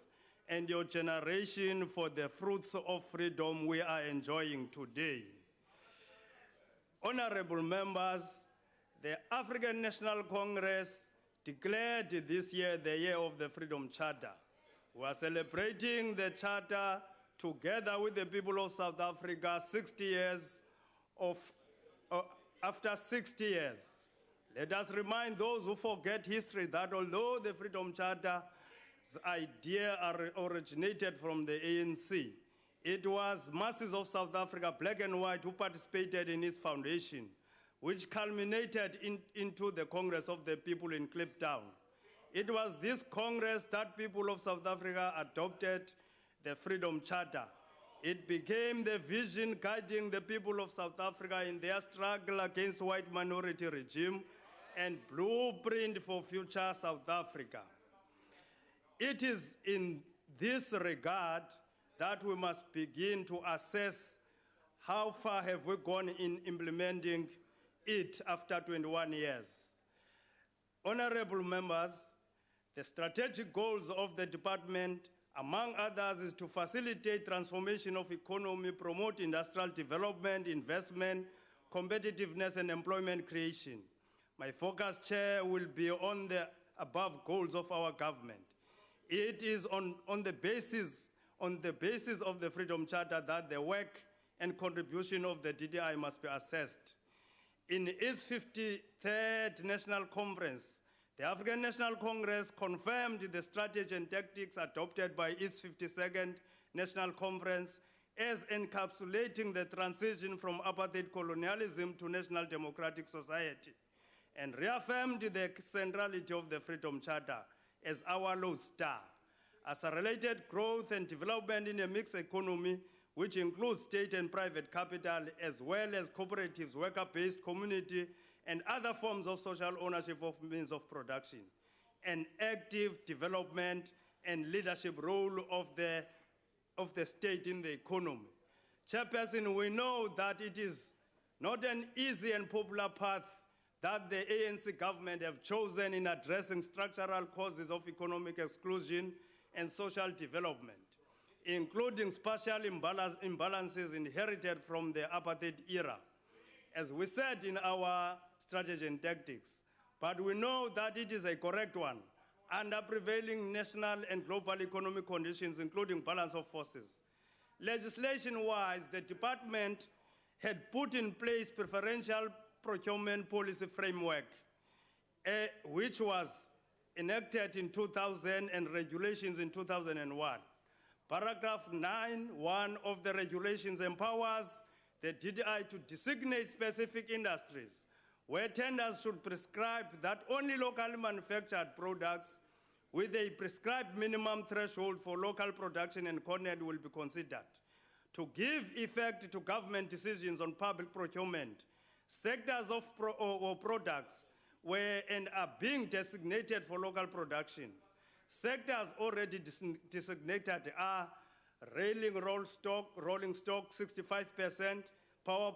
and your generation for the fruits of freedom we are enjoying today. Honorable members, the African National Congress declared this year the year of the Freedom Charter. We are celebrating the Charter together with the people of South Africa 60 years after 60 years. Let us remind those who forget history that although the Freedom Charter's idea originated from the ANC, it was masses of South Africa, black and white, who participated in its foundation, which culminated into the Congress of the People in Kliptown. It was this Congress that people of South Africa adopted the Freedom Charter. It became the vision guiding the people of South Africa in their struggle against white minority regime and blueprint for future South Africa. It is in this regard that we must begin to assess how far have we gone in implementing it after 21 years. Honorable members, the strategic goals of the department, among others, is to facilitate transformation of economy, promote industrial development, investment, competitiveness, and employment creation. My focus, Chair, will be on the above goals of our government. It is on the basis of the Freedom Charter that the work and contribution of the DDI must be assessed. In its 53rd National Conference, the African National Congress confirmed the strategy and tactics adopted by its 52nd National Conference as encapsulating the transition from apartheid colonialism to national democratic society, and reaffirmed the centrality of the Freedom Charter as our lodestar. As a related growth and development in a mixed economy, which includes state and private capital, as well as cooperatives, worker-based community, and other forms of social ownership of means of production, an active development and leadership role of the state in the economy. Chairperson, we know that it is not an easy and popular path that the ANC government have chosen in addressing structural causes of economic exclusion and social development, including spatial imbalances inherited from the apartheid era, as we said in our strategy and tactics. But we know that it is a correct one under prevailing national and global economic conditions, including balance of forces. Legislation-wise, the department had put in place preferential procurement policy framework, which was enacted in 2000 and regulations in 2001. Paragraph 9(1) of the regulations empowers the DDI to designate specific industries where tenders should prescribe that only locally manufactured products with a prescribed minimum threshold for local production and content will be considered. To give effect to government decisions on public procurement, sectors of products were and are being designated for local production. Sectors already designated are rolling stock 65%, power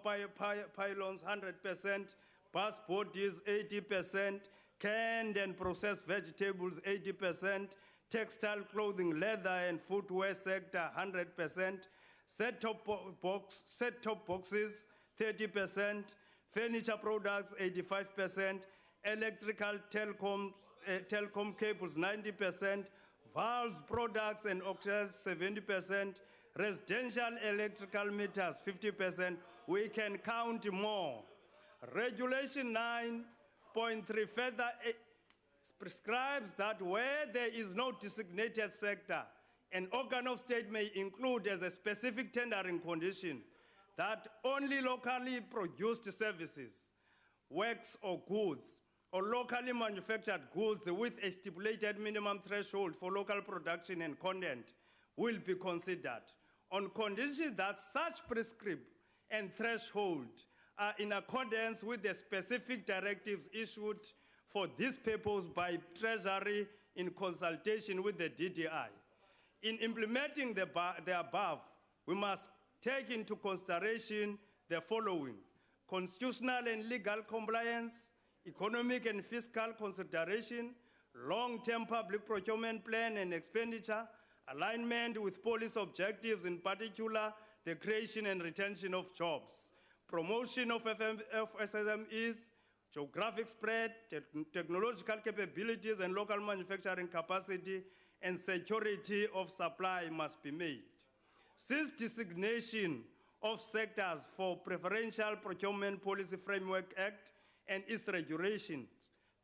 pylons 100%, bus bodies 80%, canned and processed vegetables 80%, textile clothing, leather and footwear sector 100%, set-top boxes 30%, furniture products 85%, electrical telecom cables 90%, valves products and auctions 70%, residential electrical meters 50%. We can count more. Regulation 9.3 further prescribes that where there is no designated sector, an organ of state may include as a specific tendering condition that only locally produced services, works or goods, or locally manufactured goods with a stipulated minimum threshold for local production and content will be considered on condition that such prescription and threshold are in accordance with the specific directives issued for this purpose by Treasury in consultation with the DDI. In implementing the above, we must take into consideration the following: constitutional and legal compliance, economic and fiscal consideration, long-term public procurement plan and expenditure, alignment with policy objectives, in particular, the creation and retention of jobs, promotion of SMEs, geographic spread, technological capabilities and local manufacturing capacity, and security of supply must be made. Since designation of sectors for Preferential Procurement Policy Framework Act and its regulations,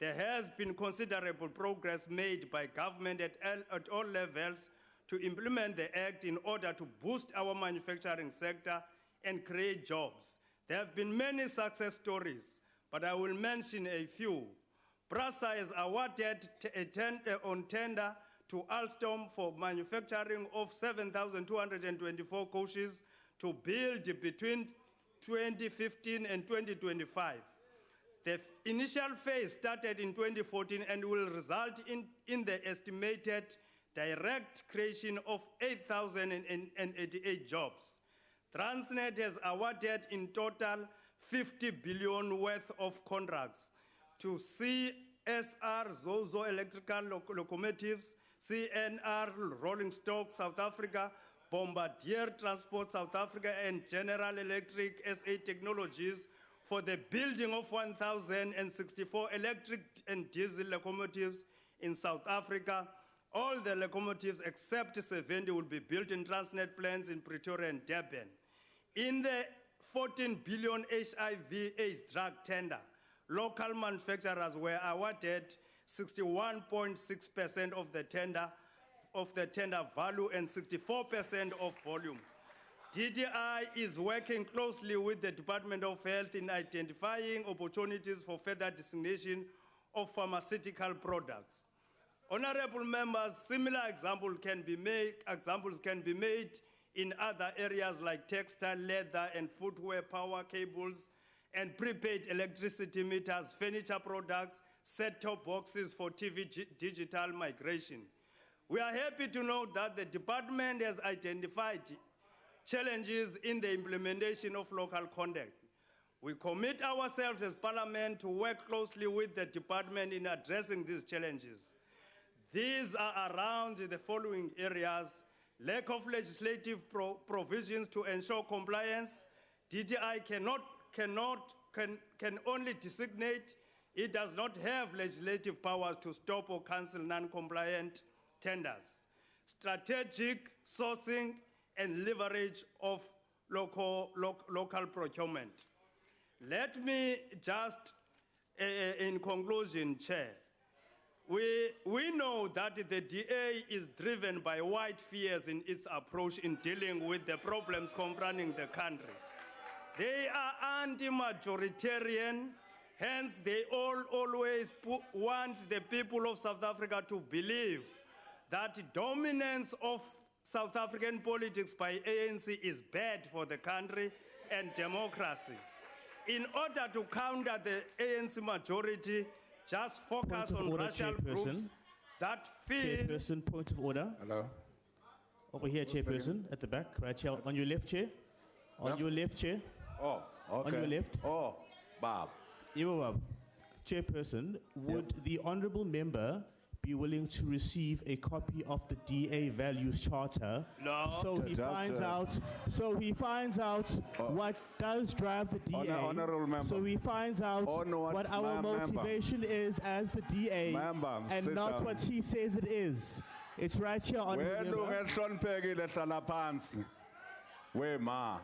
there has been considerable progress made by government at all levels to implement the Act in order to boost our manufacturing sector and create jobs. There have been many success stories, but I will mention a few. PRASA has awarded on tender to Alstom for manufacturing of 7,224 coaches to build between 2015 and 2025. The initial phase started in 2014 and will result in the estimated direct creation of 8,088 jobs. Transnet has awarded in total 50 billion worth of contracts to CSR Zozo electrical locomotives, CNR Rolling Stock South Africa, Bombardier Transport South Africa, and General Electric SA Technologies for the building of 1,064 electric and diesel locomotives in South Africa. All the locomotives except 70 will be built in Transnet plants in Pretoria and Durban. In the 14 billion HIV/AIDS drug tender, local manufacturers were awarded 61.6% of the tender value and 64% of volume. DDI is working closely with the Department of Health in identifying opportunities for further designation of pharmaceutical products. Honorable members, similar examples can be made in other areas like textile, leather, and footwear, power cables, and prepaid electricity meters, furniture products, set-top boxes for TV digital migration. We are happy to note that the department has identified challenges in the implementation of local conduct. We commit ourselves as Parliament to work closely with the Department in addressing these challenges. These are around the following areas: lack of legislative provisions to ensure compliance. DTI can only designate. It does not have legislative powers to stop or cancel non-compliant tenders. Strategic sourcing and leverage of local procurement. Let me just, in conclusion, Chair, we know that the DA is driven by wide fears in its approach in dealing with the problems confronting the country. They are anti-majoritarian, hence they always want the people of South Africa to believe that dominance of South African politics by ANC is bad for the country and democracy. In order to counter the ANC majority, just focus on racial groups that feel... Chairperson, point of order. Hello. Over here, Chairperson, at the back, right here, on your left, Chair. On your left, Chair. Oh, okay. On your left. Oh, Bob. Bob. Chairperson, would the honourable member be willing to receive a copy of the DA Values Charter? No. So he finds out what does drive the DA. Honourable member. So he finds out what our motivation is as the DA and not what he says it is. It's right here, honourable member. Where ma?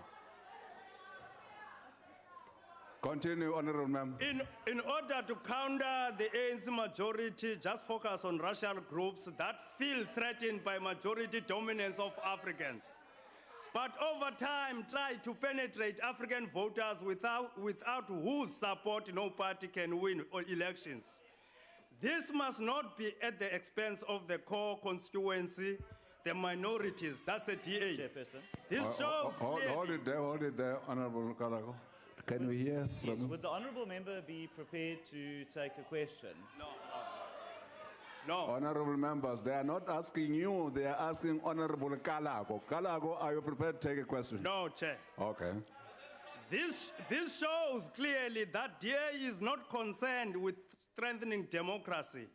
Continue, honourable member. In order to counter the ANC majority, just focus on racial groups that feel threatened by majority dominance of Africans. But over time, try to penetrate African voters without whose support no party can win elections. This must not be at the expense of the core constituency, the minorities. That's the DA. Chairperson. This shows hold it there, honourable Kalago. Can we hear from Yes. Would the honourable member be prepared to take a question? No. Honourable members, they are not asking you, they are asking Honourable Kalago. Kalago, are you prepared to take a question? No, Chair. Okay. This shows clearly that DA is not concerned with strengthening democracy,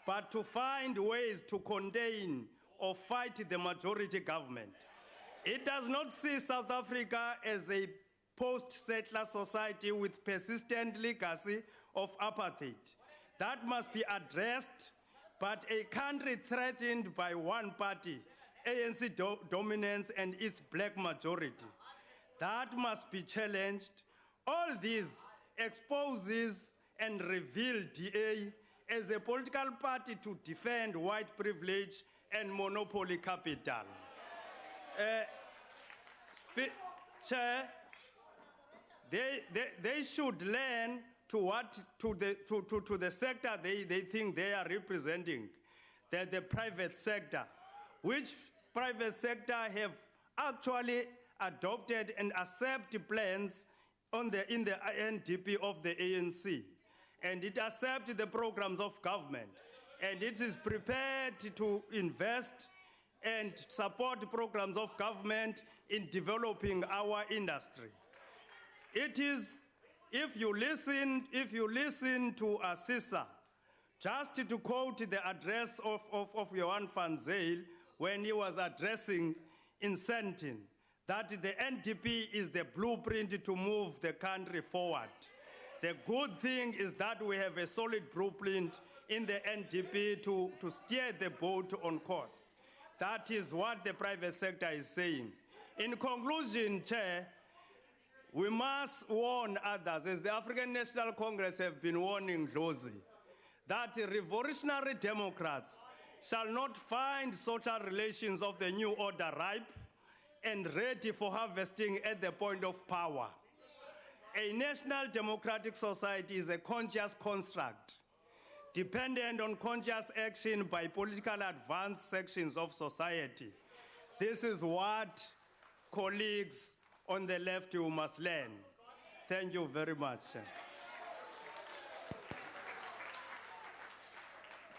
but to find ways to contain or fight the majority government. It does not see South Africa as a post-settler society with persistent legacy of apartheid. That must be addressed, but a country threatened by one party, ANC dominance and its black majority. That must be challenged. All this exposes and reveals DA as a political party to defend white privilege and monopoly capital. Chair, they should learn to the sector they think they are representing, the private sector, which private sector have actually adopted and accepted plans in the NDP of the ANC. And it accepts the programs of government. And it is prepared to invest and support programs of government in developing our industry. It is, if you listen to a sister, just to quote the address of Johan van Zyl when he was addressing in Sentin, that the NDP is the blueprint to move the country forward. The good thing is that we have a solid blueprint in the NDP to steer the boat on course. That is what the private sector is saying. In conclusion, Chair, we must warn others, as the African National Congress have been warning Dlozi, that revolutionary Democrats shall not find social relations of the new order ripe and ready for harvesting at the point of power. A national democratic society is a conscious construct, dependent on conscious action by political advanced sections of society. This is what colleagues on the left you must learn. Thank you very much.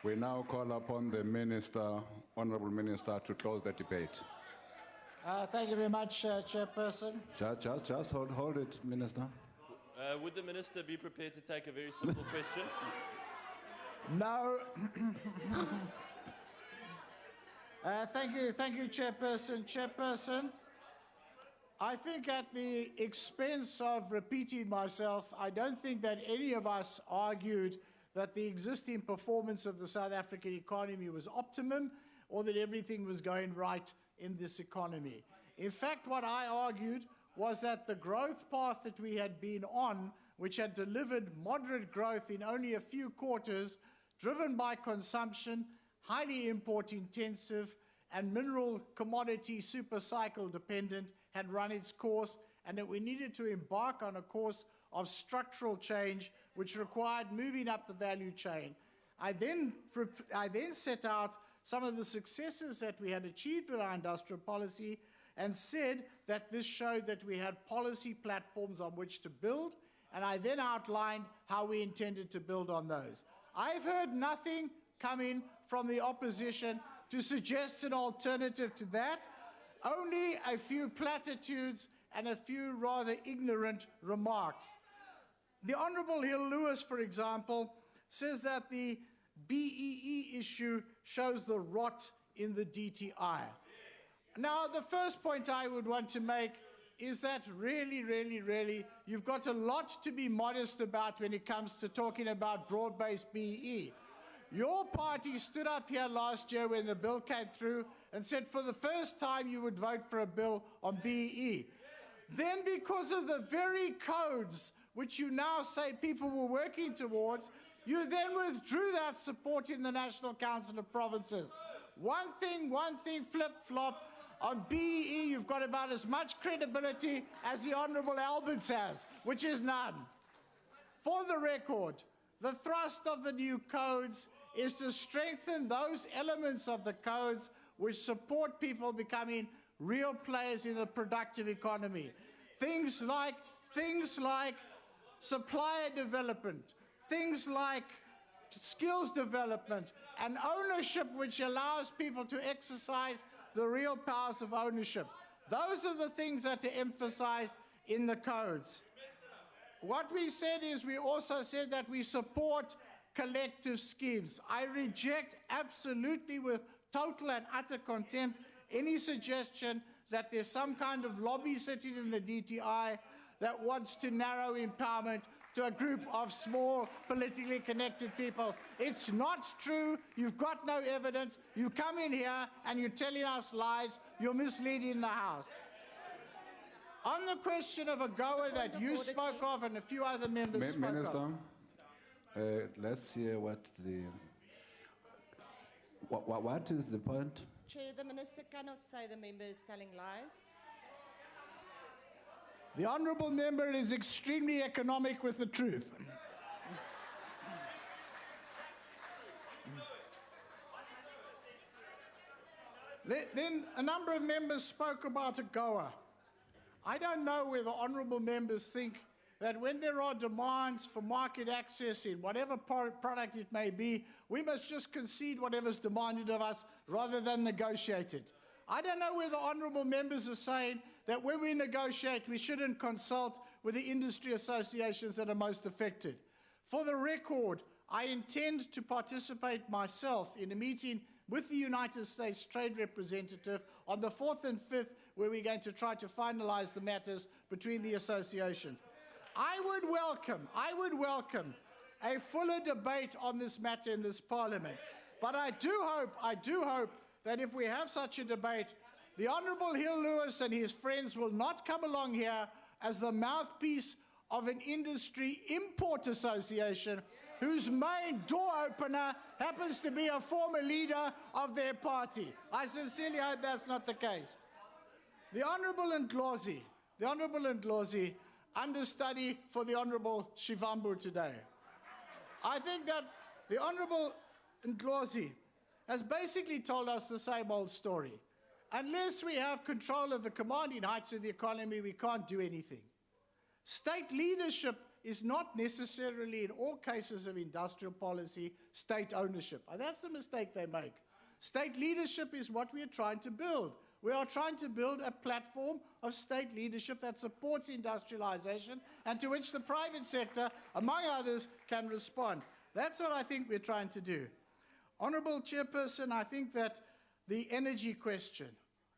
We now call upon the Minister, Honourable Minister, to close the debate. Thank you very much, Chairperson. Just hold it, Minister. Would the Minister be prepared to take a very simple question? No. Thank you, Chairperson. Chairperson, I think at the expense of repeating myself, I don't think that any of us argued that the existing performance of the South African economy was optimum or that everything was going right in this economy. In fact, what I argued was that the growth path that we had been on, which had delivered moderate growth in only a few quarters, driven by consumption, highly import intensive, and mineral commodity super cycle dependent, had run its course, and that we needed to embark on a course of structural change which required moving up the value chain. I then set out some of the successes that we had achieved with our industrial policy and said that this showed that we had policy platforms on which to build, and I then outlined how we intended to build on those. I've heard nothing coming from the opposition to suggest an alternative to that, only a few platitudes and a few rather ignorant remarks. The Honourable Hill Lewis, for example, says that the BEE issue shows the rot in the DTI. Now, the first point I would want to make is that really, you've got a lot to be modest about when it comes to talking about broad-based BEE. Your party stood up here last year when the bill came through and said for the first time you would vote for a bill on BEE. Then, because of the very codes which you now say people were working towards, you then withdrew that support in the National Council of Provinces. One thing, flip-flop. On BEE, you've got about as much credibility as the Honourable Alberts has, which is none. For the record, the thrust of the new codes is to strengthen those elements of the codes which support people becoming real players in the productive economy. Things like supplier development, things like skills development, and ownership which allows people to exercise the real powers of ownership. Those are the things that are emphasized in the codes. What we said is we also said that we support collective schemes. I reject absolutely with total and utter contempt any suggestion that there's some kind of lobby sitting in the DTI that wants to narrow empowerment to a group of small, politically connected people. It's not true. You've got no evidence. You come in here and you're telling us lies. You're misleading the House. On the question of AGOA that you spoke of and a few other members spoke Minister, of. let's hear what is the point? Chair, the Minister cannot say the member is telling lies. The Honourable Member is extremely economic with the truth. Then a number of members spoke about AGOA. I don't know whether honourable members think that when there are demands for market access in whatever product it may be, we must just concede whatever's demanded of us rather than negotiate it. I don't know whether honourable members are saying that when we negotiate, we shouldn't consult with the industry associations that are most affected. For the record, I intend to participate myself in a meeting with the United States Trade Representative on the 4th and 5th, where we're going to try to finalize the matters between the associations. I would welcome a fuller debate on this matter in this Parliament. But I do hope that if we have such a debate, the Honourable Hill Lewis and his friends will not come along here as the mouthpiece of an industry import association whose main door opener happens to be a former leader of their party. I sincerely hope that's not the case. The Honourable Ndlozi, understudy for the Honourable Shivambu today. I think that the Honourable Ndlozi has basically told us the same old story. Unless we have control of the commanding heights of the economy, we can't do anything. State leadership is not necessarily, in all cases of industrial policy, state ownership. And that's the mistake they make. State leadership is what we are trying to build. We are trying to build a platform of state leadership that supports industrialization and to which the private sector, among others, can respond. That's what I think we're trying to do. Honourable Chairperson, I think that the energy question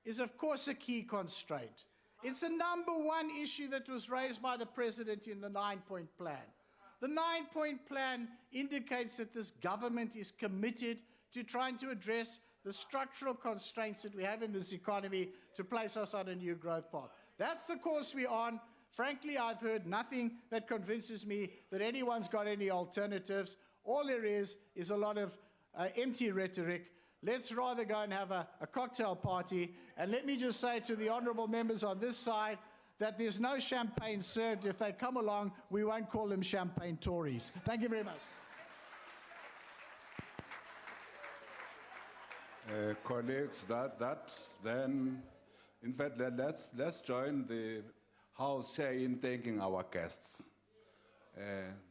is, of course, a key constraint. It's the #1 issue that was raised by the President in the 9-point plan. The 9-point plan indicates that this government is committed to trying to address the structural constraints that we have in this economy to place us on a new growth path. That's the course we're on. Frankly, I've heard nothing that convinces me that anyone's got any alternatives. All there is a lot of empty rhetoric. Let's rather go and have a cocktail party. And let me just say to the honourable members on this side that there's no champagne served. If they come along, we won't call them champagne Tories. Thank you very much. Colleagues, then, in fact, let's join the House Chair in thanking our guests,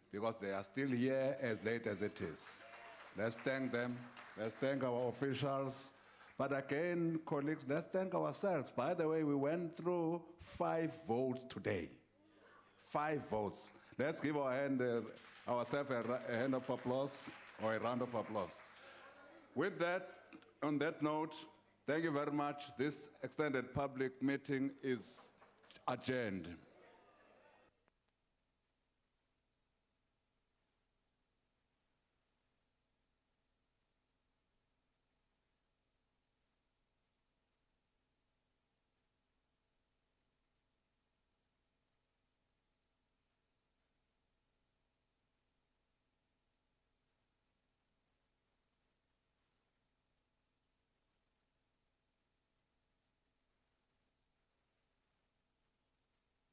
because they are still here as late as it is. Let's thank them. Let's thank our officials. But again, colleagues, let's thank ourselves. By the way, we went through 5 votes today. 5 votes. Let's give ourselves a hand of applause or a round of applause. With that, on that note, thank you very much. This extended public meeting is adjourned.